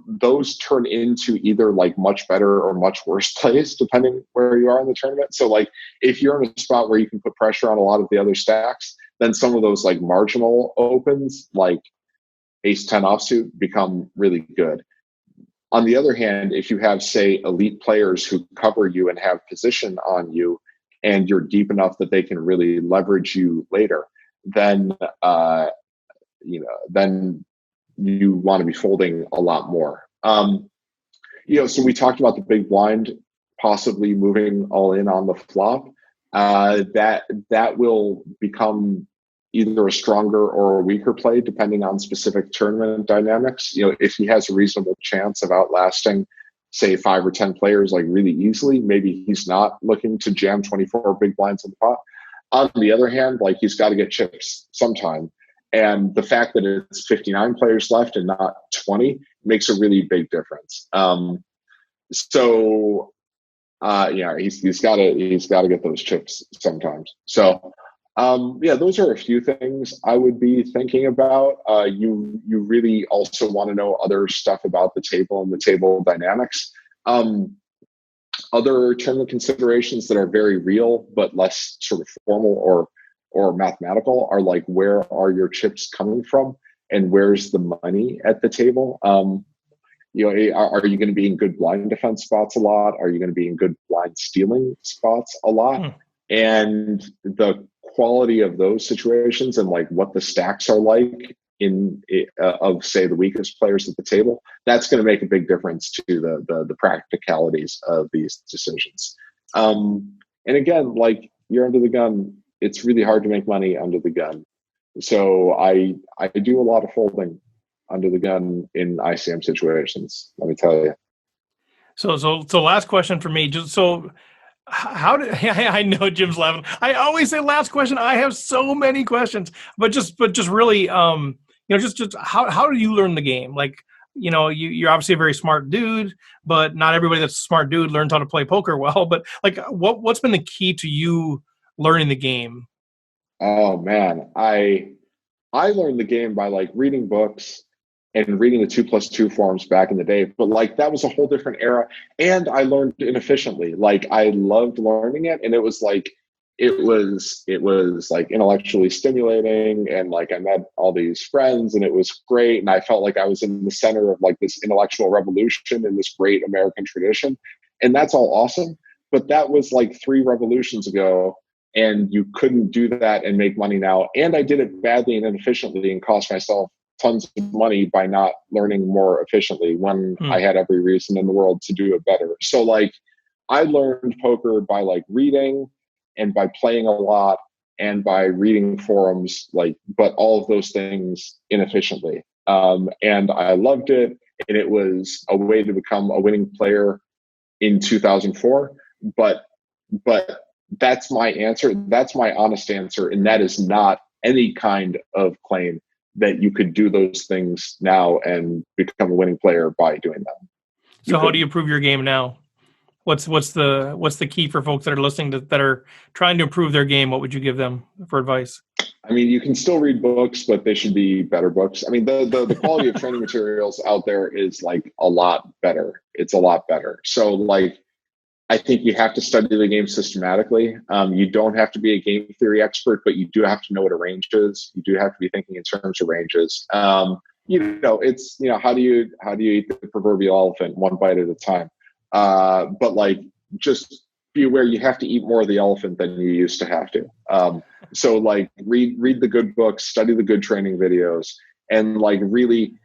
those turn into either much better or much worse plays depending where you are in the tournament. So if you're in a spot where you can put pressure on a lot of the other stacks, then some of those marginal opens ace 10 offsuit become really good. On the other hand, if you have, say, elite players who cover you and have position on you, and you're deep enough that they can really leverage you later, then then you want to be folding a lot more. So we talked about the big blind possibly moving all in on the flop. That will become either a stronger or a weaker play depending on specific tournament dynamics. If he has a reasonable chance of outlasting, say, 5 or 10 players really easily, maybe he's not looking to jam 24 big blinds in the pot. On the other hand, he's got to get chips sometime. And the fact that it's 59 players left and not 20 makes a really big difference. He's got to get those chips sometimes. So those are a few things I would be thinking about. You really also want to know other stuff about the table and the table dynamics. Other tournament considerations that are very real but less sort of formal or mathematical are where are your chips coming from and where's the money at the table? Are you going to be in good blind defense spots a lot? Are you going to be in good blind stealing spots a lot? And the quality of those situations and what the stacks are of say the weakest players at the table, that's going to make a big difference to the practicalities of these decisions. And again, you're under the gun, it's really hard to make money under the gun. So I do a lot of folding under the gun in ICM situations, let me tell you. So last question for me, just so I know Jim's laughing. I always say last question. I have so many questions, but just really, just how do you learn the game? You're obviously a very smart dude, but not everybody that's a smart dude learns how to play poker well. But what's been the key to you learning the game? Oh man, I learned the game by reading books and reading the 2+2 forums back in the day. But that was a whole different era. And I learned inefficiently. I loved learning it. And it was intellectually stimulating. And I met all these friends and it was great. And I felt like I was in the center of this intellectual revolution in this great American tradition. And that's all awesome. But that was 3 revolutions ago. And you couldn't do that and make money now. And I did it badly and inefficiently and cost myself tons of money by not learning more efficiently when I had every reason in the world to do it better. So I learned poker by like reading and by playing a lot and by reading forums, but all of those things inefficiently. And I loved it. And it was a way to become a winning player in 2004. But that's my answer. That's my honest answer. And that is not any kind of claim that you could do those things now and become a winning player by doing them. So how do you improve your game now? What's the key for folks that are listening that are trying to improve their game? What would you give them for advice? I mean, you can still read books, but they should be better books. I mean, the quality of training materials out there is like a lot better. It's a lot better. So like, I think you have to study the game systematically. You don't have to be a game theory expert, but you do have to know what a range is. You do have to be thinking in terms of ranges. It's, how do you eat the proverbial elephant one bite at a time? But like, just be aware you have to eat more of the elephant than you used to have to. So like read the good books, study the good training videos, and like really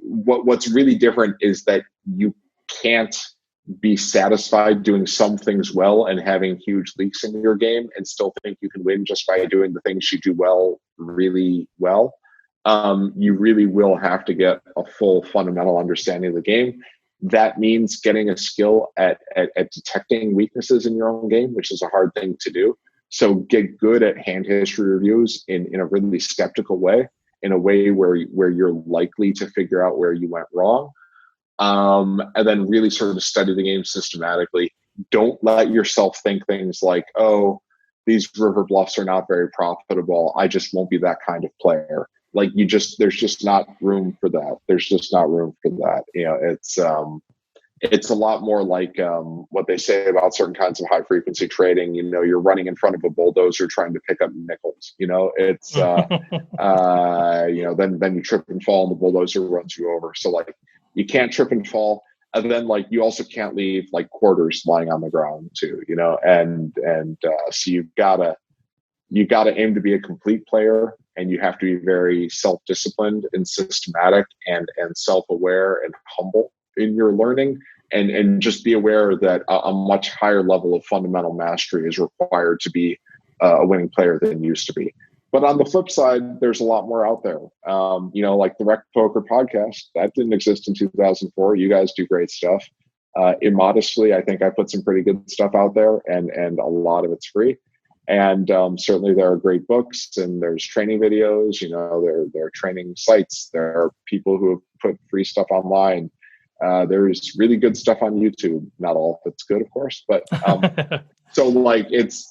what's really different is that you can't be satisfied doing some things well and having huge leaks in your game and still think you can win just by doing the things you do well, really well. You really will have to get a full fundamental understanding of the game. That means getting a skill at detecting weaknesses in your own game, which is a hard thing to do. So get good at hand history reviews in a really skeptical way, in a way where you're likely to figure out where you went wrong. And then really sort of study the game systematically. Don't let yourself think things like, oh, these river bluffs are not very profitable. I just won't be that kind of player. Like there's just not room for that. There's just not room for that. It's a lot more like what they say about certain kinds of high frequency trading. You're running in front of a bulldozer trying to pick up nickels. It's then you trip and fall and the bulldozer runs you over. So like you can't trip and fall, and then like you also can't leave like quarters lying on the ground too. So you gotta aim to be a complete player, and you have to be very self-disciplined and systematic and self-aware and humble in your learning, and just be aware that a much higher level of fundamental mastery is required to be a winning player than used to be. But on the flip side, there's a lot more out there. Like the Rec Poker podcast, that didn't exist in 2004. You guys do great stuff. Immodestly, I think I put some pretty good stuff out there, and a lot of it's free. And certainly there are great books, and there's training videos. There are training sites. There are people who have put free stuff online. There's really good stuff on YouTube. Not all of it's good, of course, but so like it's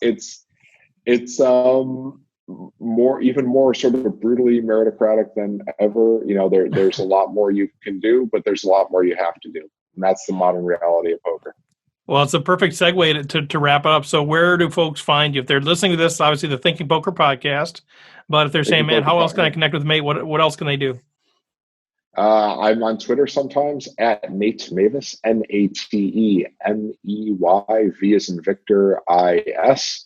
even more sort of brutally meritocratic than ever. There's a lot more you can do, but there's a lot more you have to do, and that's the modern reality of poker. Well, it's a perfect segue to wrap up. So where do folks find you? If they're listening to this, obviously the Thinking Poker podcast, but if they're saying, man, how else can I connect with Nate? What else can they do? I'm on Twitter sometimes at Nate Meyvis, NateMeyy, V as in Victor, IS.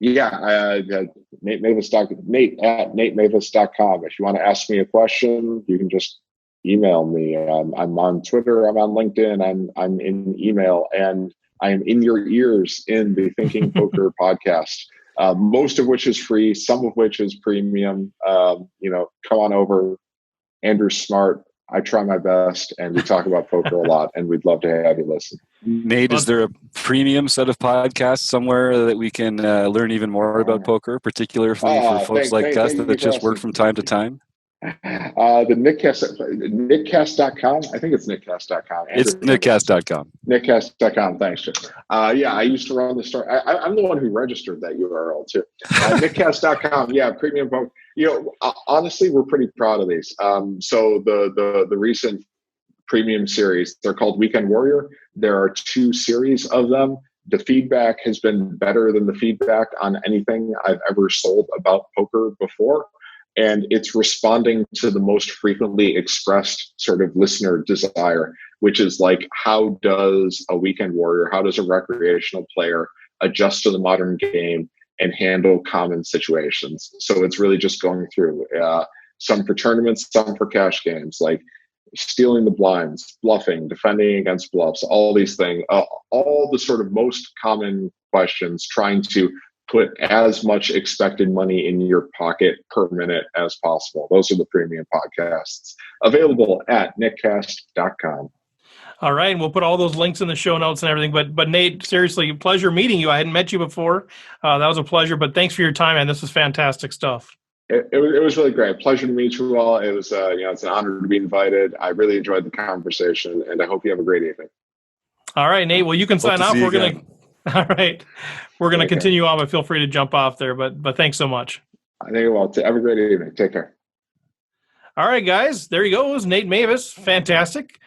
Nate Meyvis, Nate at NateMeyvis.com. If you want to ask me a question, you can just email me. I'm on Twitter, I'm on LinkedIn, I'm in email, and I am in your ears in the Thinking Poker podcast, most of which is free, some of which is premium. Come on over. Andrew's smart. I try my best, and we talk about poker a lot, and we'd love to have you listen. Nate, is there a premium set of podcasts somewhere that we can learn even more about poker, particularly for folks like us that just work from time to time? The Nickcast.com. I think it's Nickcast.com. It's Nickcast.com. Nickcast.com. Thanks, Jim. I used to run the store. I'm the one who registered that URL too. Nickcast.com. Yeah, premium poker. Honestly, we're pretty proud of these. So the recent premium series, they're called Weekend Warrior. There are 2 series of them. The feedback has been better than the feedback on anything I've ever sold about poker before. And it's responding to the most frequently expressed sort of listener desire, which is like, how does a weekend warrior, how does a recreational player adjust to the modern game and handle common situations? So it's really just going through some for tournaments, some for cash games. Like, stealing the blinds, bluffing, defending against bluffs, all these things, all the sort of most common questions, trying to put as much expected money in your pocket per minute as possible. Those are the premium podcasts available at nickcast.com. All right, and we'll put all those links in the show notes and everything. But Nate, seriously, pleasure meeting you. I hadn't met you before. That was a pleasure. But thanks for your time, man. This was fantastic stuff. It was really great. Pleasure to meet you all. It was it's an honor to be invited. I really enjoyed the conversation, and I hope you have a great evening. All right, Nate. Well, you can sign off. We're gonna. All right, we're gonna continue on, but feel free to jump off there. But thanks so much. I think you will. Have a great evening. Take care. All right, guys. There he goes, Nate Meyvis. Fantastic.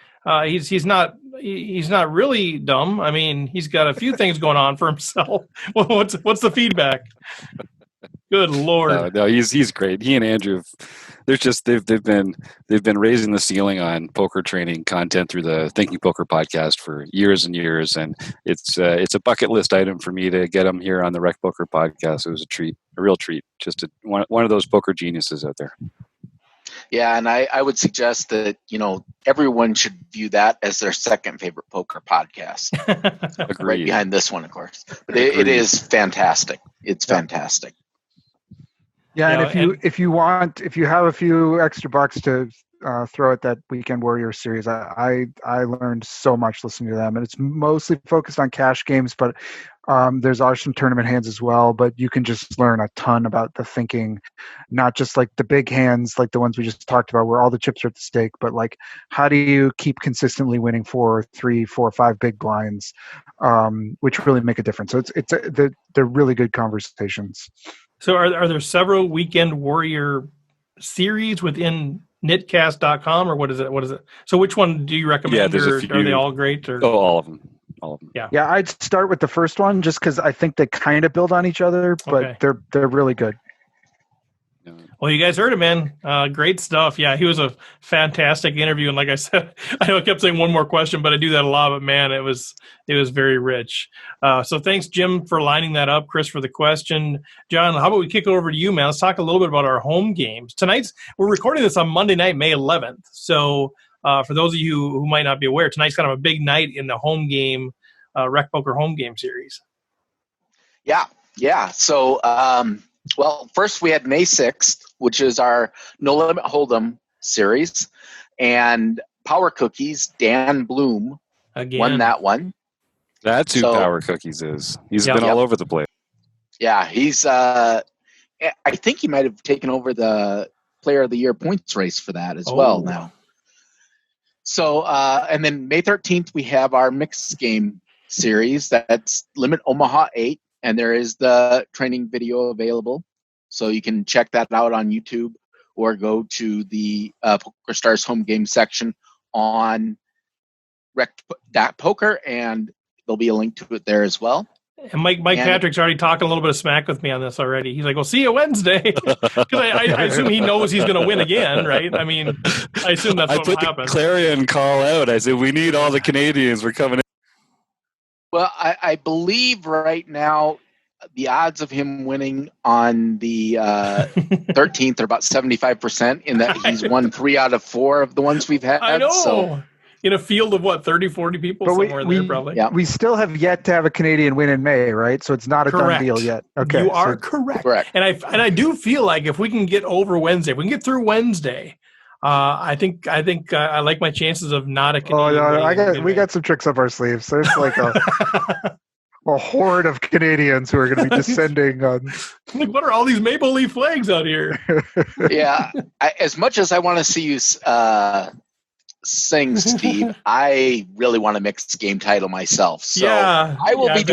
He's not really dumb. I mean, he's got a few things going on for himself. What's the feedback? Good Lord. No, he's great. He and Andrew, they've been raising the ceiling on poker training content through the Thinking Poker podcast for years and years, and it's a bucket list item for me to get him here on the Rec Poker podcast. It was a real treat. Just one of those poker geniuses out there. Yeah, and I would suggest that, everyone should view that as their second favorite poker podcast. Right behind this one, of course. But it is fantastic. It's fantastic. Yeah, and if you have a few extra bucks to throw at that Weekend Warrior series, I learned so much listening to them, and it's mostly focused on cash games, but there's also some tournament hands as well. But you can just learn a ton about the thinking, not just like the big hands, like the ones we just talked about, where all the chips are at the stake, but like how do you keep consistently winning 4, 3, 4, 5 big blinds, which really make a difference. So they're really good conversations. So are there several Weekend Warrior series within nitcast.com, or what is it? So which one do you recommend? Yeah, there's a few. Are they all great? Or? Oh, all of them. Yeah, I'd start with the first one just because I think they kind of build on each other, but they're really good. Well, you guys heard it, man. Great stuff. Yeah, he was a fantastic interview, and like I said, I know I kept saying one more question, but I do that a lot. But man, it was very rich. So thanks, Jim, for lining that up. Chris for the question. John, how about we kick it over to you, man? Let's talk a little bit about our home games. We're recording this on Monday night, May 11th. So for those of you who might not be aware, tonight's kind of a big night in the home game, Rec Poker home game series. Yeah. So, well, first we had May 6th, which is our No Limit Hold'em series, and Power Cookies, Dan Bloom won that one. That's who Power Cookies is. He's been all over the place. Yeah, he's I think he might have taken over the Player of the Year points race for that as well now. So, and then May 13th, we have our mixed game series. That's Limit Omaha 8. And there is the training video available. So you can check that out on YouTube or go to the PokerStars home game section on rec.poker, and there'll be a link to it there as well. And Mike Patrick's already talking a little bit of smack with me on this already. He's like, well, see you Wednesday. Because I assume he knows he's going to win again, right? I mean, I assume that's what will happen. I put the clarion call out. I said, we need all the Canadians. We're coming in. Well, I believe right now the odds of him winning on the 13th are about 75%, in that he's won 3 out of 4 of the ones we've had. I know. So, in a field of, 30, 40 people? But somewhere there, probably. Yeah. We still have yet to have a Canadian win in May, right? So it's not a done deal yet. Okay, you are correct. And I do feel like if we can get over Wednesday, if we can get through Wednesday, I think I like my chances of not a Canadian. Oh no, we got some tricks up our sleeves. There's like a horde of Canadians who are going to be descending on. Like, what are all these maple leaf flags out here? Yeah, as much as I want to see you sing, Steve, I really want a mixed game title myself. So I will be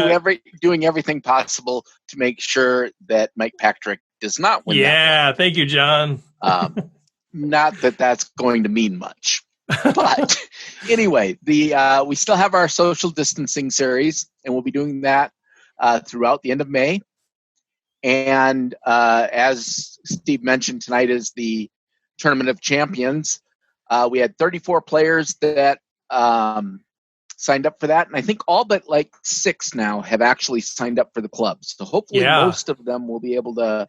doing everything possible to make sure that Mike Patrick does not win. Yeah, thank you, John. Not that that's going to mean much. But anyway, we still have our social distancing series, and we'll be doing that throughout the end of May. And as Steve mentioned, tonight is the Tournament of Champions. We had 34 players that signed up for that, and I think all but 6 now have actually signed up for the club. So hopefully most of them will be able to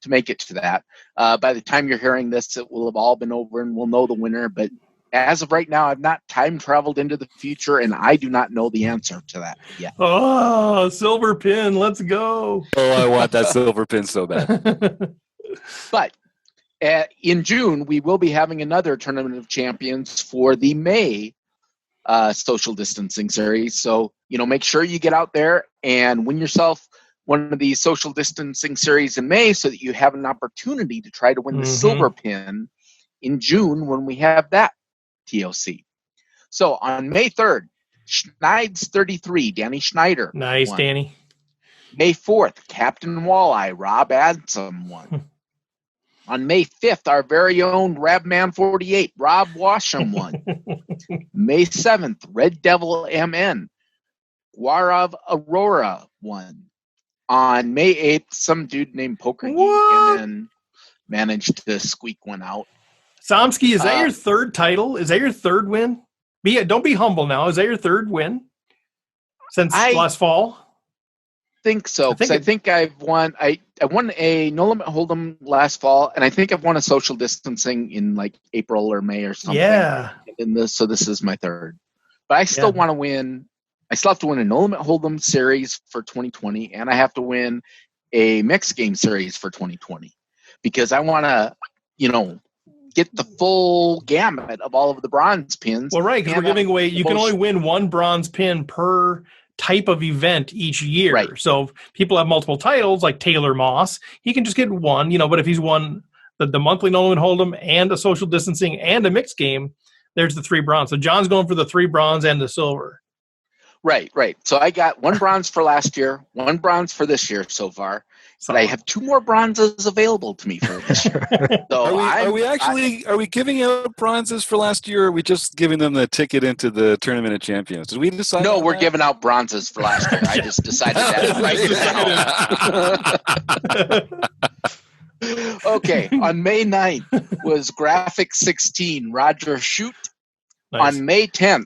make it to that. By the time you're hearing this, it will have all been over and we'll know the winner. But as of right now, I've not time traveled into the future, and I do not know the answer to that yet. Oh, silver pin. Let's go. Oh, I want that silver pin so bad. But in June, we will be having another Tournament of Champions for the May social distancing series. So, make sure you get out there and win yourself one of these social distancing series in May so that you have an opportunity to try to win the silver pin in June when we have that TOC. So on May 3rd, Schneid's 33, Danny Schneider. Nice, won. Danny. May 4th, Captain Walleye, Rob Adsom won. On May 5th, our very own Rabman 48, Rob Washam won. May 7th, Red Devil MN, Guarav Aurora won. On May 8th, some dude named Poker Geek MN managed to squeak one out. Somsky, is that your third title? Is that your third win? Don't be humble now. Is that your third win since last fall? Think so, because I think I've won. I won a No Limit Hold'em last fall, and I think I've won a social distancing in like April or May or something. Yeah. So this is my third, but I still want to win. I still have to win a No Limit Hold'em series for 2020, and I have to win a mixed game series for 2020 because I want to, get the full gamut of all of the bronze pins. Well, right, because we're giving away. You can only win one bronze pin per type of event each year. Right. So if people have multiple titles, like Taylor Moss, he can just get one. But if he's won the monthly No Limit Hold'em and a social distancing and a mixed game, there's the 3 bronze. So John's going for the 3 bronze and the silver. Right. So I got 1 bronze for last year, 1 bronze for this year so far. But I have 2 more bronzes available to me for this year. So are we giving out bronzes for last year, or are we just giving them the ticket into the Tournament of Champions? Did we decide? No, we're giving out bronzes for last year. I just decided that right now. Okay, on May 9th was Graphic 16, Roger Shute. Nice. On May 10th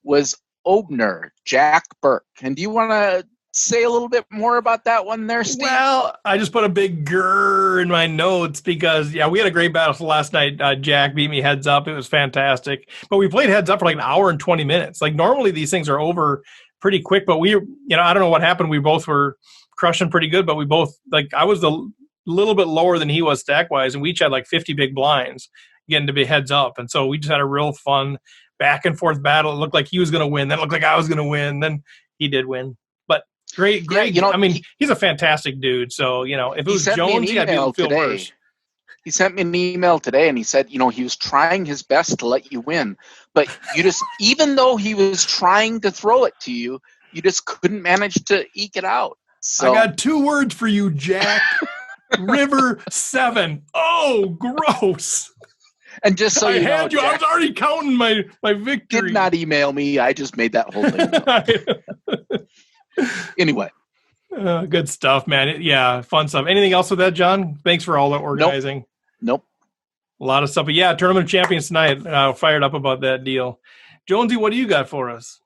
was Obner, Jack Burke. And do you want to say a little bit more about that one there, Steve? Well, I just put a big grrr in my notes because, we had a great battle last night. Jack beat me heads up. It was fantastic. But we played heads up for like an hour and 20 minutes. Like normally these things are over pretty quick, but we, I don't know what happened. We both were crushing pretty good, but we both, I was a little bit lower than he was stack-wise, and we each had like 50 big blinds getting to be heads up. And so we just had a real fun back and forth battle. It looked like he was going to win. Then it looked like I was going to win. Then he did win. Great. Yeah, he's a fantastic dude. So, if it was Jones, people feel worse. He sent me an email today, and he said, he was trying his best to let you win. But you just, even though he was trying to throw it to you, you just couldn't manage to eke it out. So. I got 2 words for you, Jack. River 7. Oh, gross. And just so you know, Jack, I was already counting my victory. Did not email me. I just made that whole thing up. Anyway. Good stuff, man. Fun stuff. Anything else with that, John? Thanks for all the organizing. Nope. A lot of stuff. But Tournament of Champions tonight. Fired up about that deal. Jonesy, what do you got for us?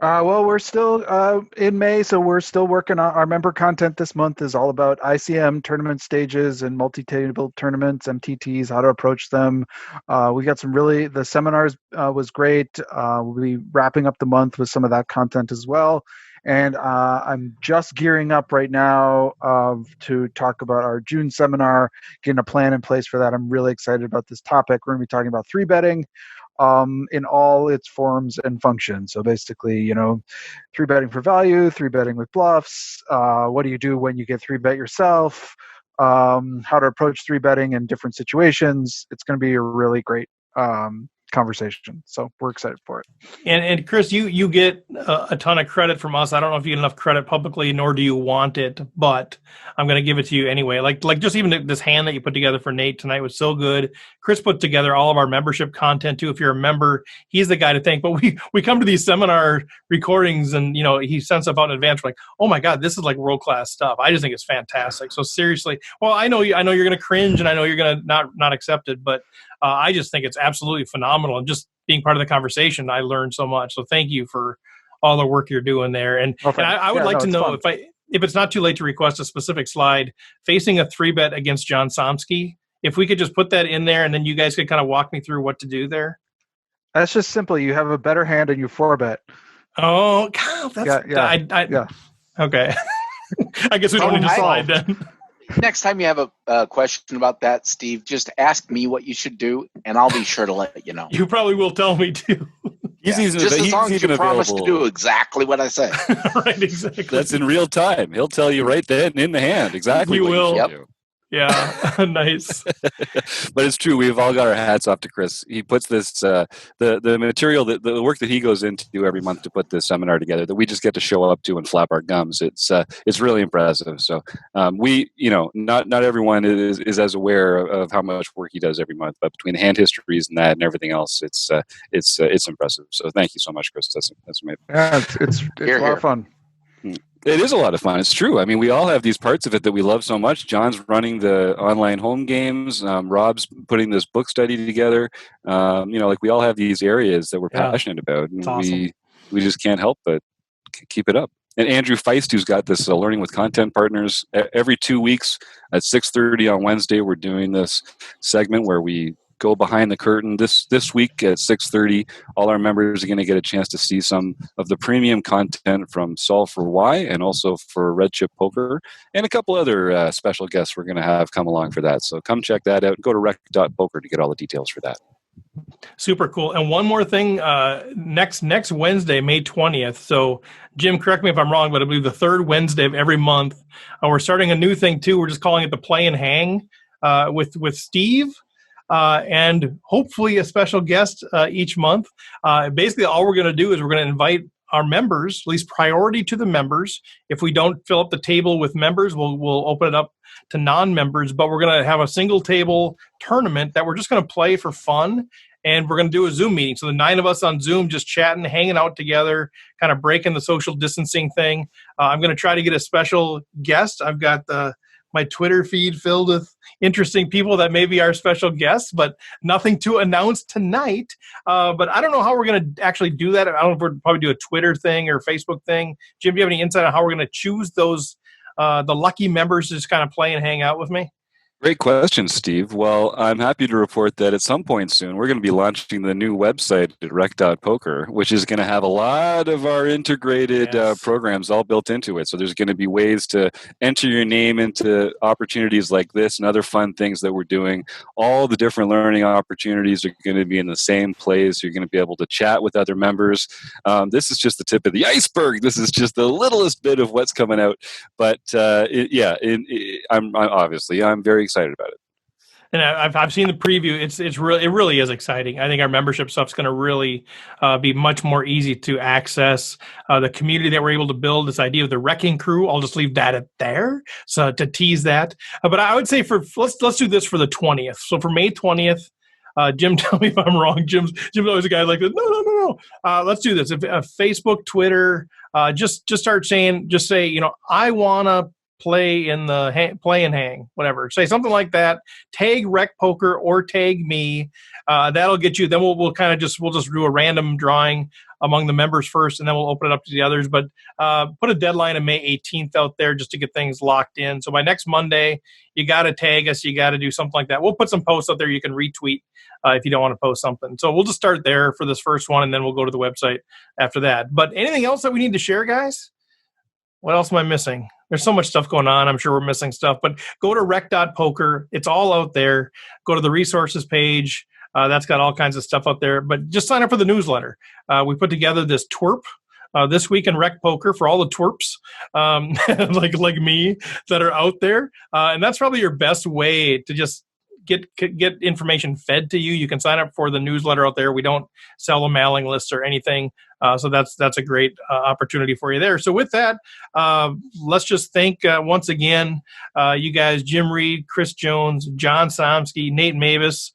Well, we're still in May, so we're still working on our member content this month is all about ICM tournament stages and multi-table tournaments, MTTs, how to approach them. We got the seminars was great. We'll be wrapping up the month with some of that content as well. And I'm just gearing up right now to talk about our June seminar, getting a plan in place for that. I'm really excited about this topic. We're going to be talking about 3-betting in all its forms and functions. So basically, 3-betting for value, 3-betting with bluffs. What do you do when you get 3-bet yourself? How to approach 3-betting in different situations. It's going to be a really great conversation. So we're excited for it. And Chris, you get a ton of credit from us. I don't know if you get enough credit publicly, nor do you want it, but I'm going to give it to you anyway. Like just even this hand that you put together for Nate tonight was so good. Chris put together all of our membership content too. If you're a member, he's the guy to thank. But we come to these seminar recordings and, he sends stuff out in advance. We're like, oh my God, this is like world-class stuff. I just think it's fantastic. So seriously, well, I know you're going to cringe and I know you're going to not accept it, but I just think it's absolutely phenomenal. And just being part of the conversation, I learned so much. So thank you for all the work you're doing there. And I would like to know if it's not too late to request a specific slide facing a 3-bet against John Somsky, if we could just put that in there and then you guys could kind of walk me through what to do there. That's just simple. You have a better hand and you 4-bet. Oh, God, that's Yeah. Okay. I guess we don't need to slide then. Next time you have a question about that, Steve, just ask me what you should do, and I'll be sure to let you know. You probably will tell me too. Just as long as you promise to do exactly what I say. Right, exactly. That's in real time. He'll tell you right then in the hand exactly what you should do. Yeah, nice. But it's true. We've all got our hats off to Chris. He puts this the material, the work that he goes into every month to put this seminar together that we just get to show up to and flap our gums. It's really impressive. So not everyone is as aware of how much work he does every month. But between the hand histories and that and everything else, it's impressive. So thank you so much, Chris. That's amazing. Yeah, it's a lot of fun. It is a lot of fun. It's true. I mean, we all have these parts of it that we love so much. John's running the online home games. Rob's putting this book study together. Like we all have these areas that we're passionate about. And awesome. We just can't help but keep it up. And Andrew Feist, who's got this Learning with Content Partners, every 2 weeks at 6:30 on Wednesday, we're doing this segment where we go behind the curtain. This week at 6:30, all our members are going to get a chance to see some of the premium content from Solve for Why and also for Red Chip Poker, and a couple other special guests we're going to have come along for that. So come check that out. Go to rec.poker to get all the details for that. Super cool. And one more thing, next Wednesday, May 20th. So Jim, correct me if I'm wrong, but I believe the third Wednesday of every month, we're starting a new thing too. We're just calling it the Play and Hang with Steve. And hopefully a special guest each month. Basically, all we're going to do is we're going to invite our members, at least priority to the members. If we don't fill up the table with members, we'll open it up to non-members. But we're going to have a single table tournament that we're just going to play for fun. And we're going to do a Zoom meeting. So the 9 of us on Zoom just chatting, hanging out together, kind of breaking the social distancing thing. I'm going to try to get a special guest. I've got my Twitter feed filled with interesting people that may be our special guests, but nothing to announce tonight. But I don't know how we're going to actually do that. I don't know if we'll probably do a Twitter thing or Facebook thing. Jim, do you have any insight on how we're going to choose those, the lucky members to just kind of play and hang out with me? Great question, Steve. Well, I'm happy to report that at some point soon, we're going to be launching the new website at rec.poker, which is going to have a lot of our integrated programs all built into it. So there's going to be ways to enter your name into opportunities like this and other fun things that we're doing. All the different learning opportunities are going to be in the same place. You're going to be able to chat with other members. This is just the tip of the iceberg. This is just the littlest bit of what's coming out. But I'm very excited about it. And I've seen the preview. It really is exciting. I think our membership stuff's going to really be much more easy to access. The community that we're able to build, this idea of the wrecking crew, I'll just leave that at there. So to tease that, but I would say let's do this for the 20th. So for May 20th, Jim, tell me if I'm wrong. Jim's always a guy like this. No. Let's do this. If Facebook, Twitter, just say, I want to play in the play and hang, whatever. Say something like that. Tag Rec Poker or tag me. That'll get you. Then we'll just do a random drawing among the members first, and then we'll open it up to the others. But put a deadline of May 18th out there just to get things locked in. So by next Monday, you got to tag us. You got to do something like that. We'll put some posts out there you can retweet if you don't want to post something. So we'll just start there for this first one, and then we'll go to the website after that. But anything else that we need to share, guys? What else am I missing? There's so much stuff going on. I'm sure we're missing stuff. But go to rec.poker. It's all out there. Go to the resources page. That's got all kinds of stuff out there. But just sign up for the newsletter. We put together this twerp this week in Rec Poker for all the twerps like me that are out there. And that's probably your best way to just get information fed to you. You can sign up for the newsletter out there. We don't sell a mailing list or anything. So that's a great opportunity for you there. So with that, let's just thank once again you guys, Jim Reed, Chris Jones, John Somsky, Nate Meyvis,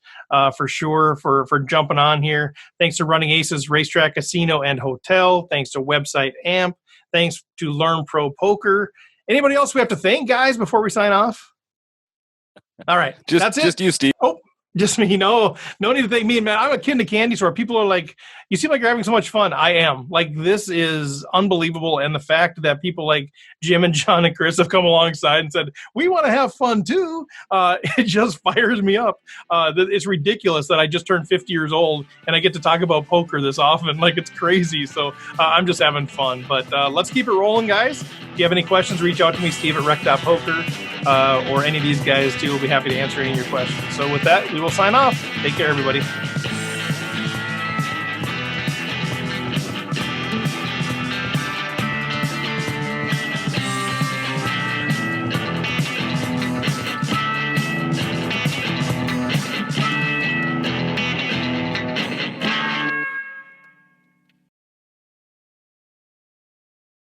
for sure for jumping on here. Thanks to Running Aces Racetrack, Casino, and Hotel. Thanks to Website AMP. Thanks to Learn Pro Poker. Anybody else we have to thank, guys, before we sign off? All right. That's it. Just you, Steve. Oh, Just me, no need to thank me, man. I'm a kid in a candy store. People are like, you seem like you're having so much fun. I am. Like, this is unbelievable. And the fact that people like Jim and John and Chris have come alongside and said, we want to have fun too, it just fires me up. It's ridiculous that I just turned 50 years old and I get to talk about poker this often. Like, it's crazy. So I'm just having fun. But let's keep it rolling, guys. If you have any questions, reach out to me, Steve at rec.poker, or any of these guys too. We'll be happy to answer any of your questions. So with that, we will sign off. Take care, everybody.